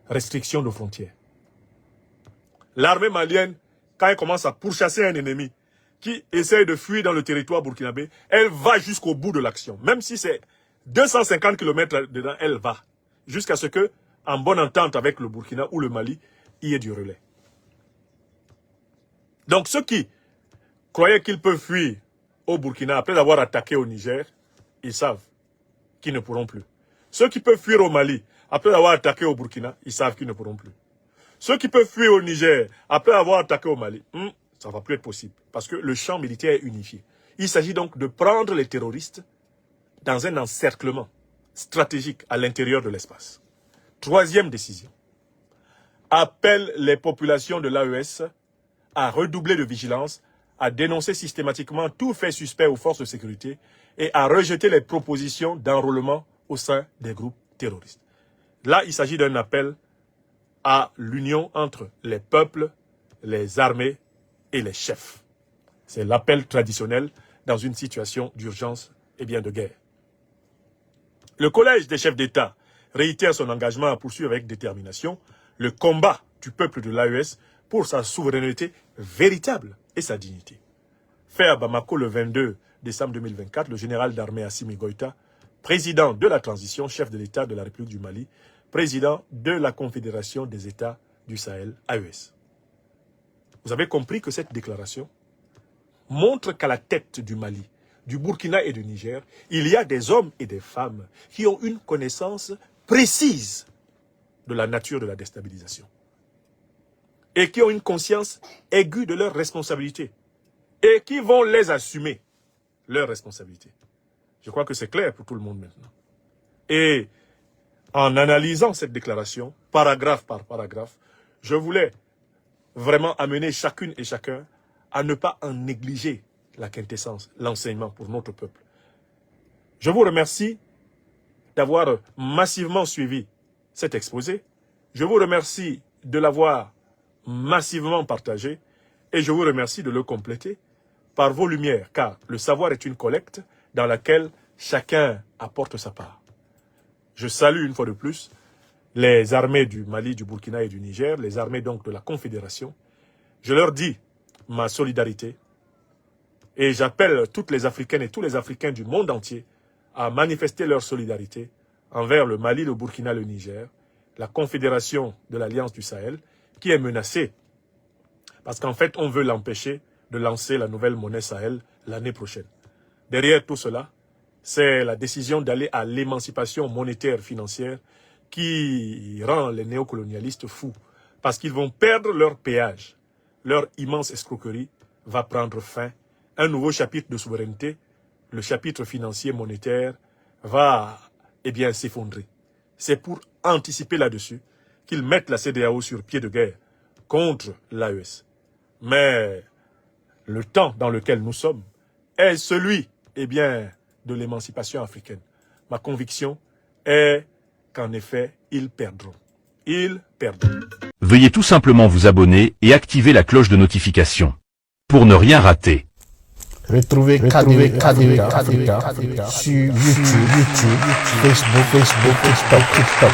restriction de frontières. L'armée malienne, quand elle commence à pourchasser un ennemi qui essaie de fuir dans le territoire burkinabé, elle va jusqu'au bout de l'action. Même si c'est 250 km dedans, elle va. Jusqu'à ce que, en bonne entente avec le Burkina ou le Mali, il y ait du relais. Donc ceux qui croyaient qu'ils peuvent fuir au Burkina après avoir attaqué au Niger, ils savent qu'ils ne pourront plus. Ceux qui peuvent fuir au Mali après avoir attaqué au Burkina, ils savent qu'ils ne pourront plus. Ceux qui peuvent fuir au Niger après avoir attaqué au Mali, ça ne va plus être possible. Parce que le champ militaire est unifié. Il s'agit donc de prendre les terroristes dans un encerclement stratégique à l'intérieur de l'espace. Troisième décision. Appelle les populations de l'AES à redoubler de vigilance, à dénoncer systématiquement tout fait suspect aux forces de sécurité et à rejeter les propositions d'enrôlement au sein des groupes terroristes. Là, il s'agit d'un appel à l'union entre les peuples, les armées et les chefs. C'est l'appel traditionnel dans une situation d'urgence et bien de guerre. Le Collège des chefs d'État réitère son engagement à poursuivre avec détermination le combat du peuple de l'AES pour sa souveraineté véritable et sa dignité. Fait à Bamako le 22 décembre 2024, le général d'armée Assimi Goïta, président de la transition, chef de l'État de la République du Mali, président de la Confédération des États du Sahel, AES. Vous avez compris que cette déclaration montre qu'à la tête du Mali, du Burkina et du Niger, il y a des hommes et des femmes qui ont une connaissance précise de la nature de la déstabilisation et qui ont une conscience aiguë de leurs responsabilités et qui vont les assumer, leurs responsabilités. Je crois que c'est clair pour tout le monde maintenant. Et en analysant cette déclaration, paragraphe par paragraphe, je voulais vraiment amener chacune et chacun à ne pas en négliger la quintessence, l'enseignement pour notre peuple. Je vous remercie d'avoir massivement suivi cet exposé. Je vous remercie de l'avoir massivement partagé et je vous remercie de le compléter par vos lumières, car le savoir est une collecte dans laquelle chacun apporte sa part. Je salue une fois de plus les armées du Mali, du Burkina et du Niger, les armées donc de la Confédération. Je leur dis ma solidarité et j'appelle toutes les Africaines et tous les Africains du monde entier à manifester leur solidarité envers le Mali, le Burkina, le Niger, la Confédération de l'Alliance du Sahel, qui est menacée parce qu'en fait, on veut l'empêcher de lancer la nouvelle monnaie Sahel l'année prochaine. Derrière tout cela, c'est la décision d'aller à l'émancipation monétaire financière qui rend les néocolonialistes fous parce qu'ils vont perdre leur péage, leur immense escroquerie va prendre fin. Un nouveau chapitre de souveraineté, le chapitre financier monétaire, va s'effondrer. C'est pour anticiper là-dessus qu'ils mettent la CEDEAO sur pied de guerre contre l'AES. Mais le temps dans lequel nous sommes est celui de l'émancipation africaine. Ma conviction est qu'en effet, ils perdront. Ils perdront. Veuillez tout simplement vous abonner et activer la cloche de notification pour ne rien rater. Retrouvez KDV Africa sur YouTube, Facebook, TikTok.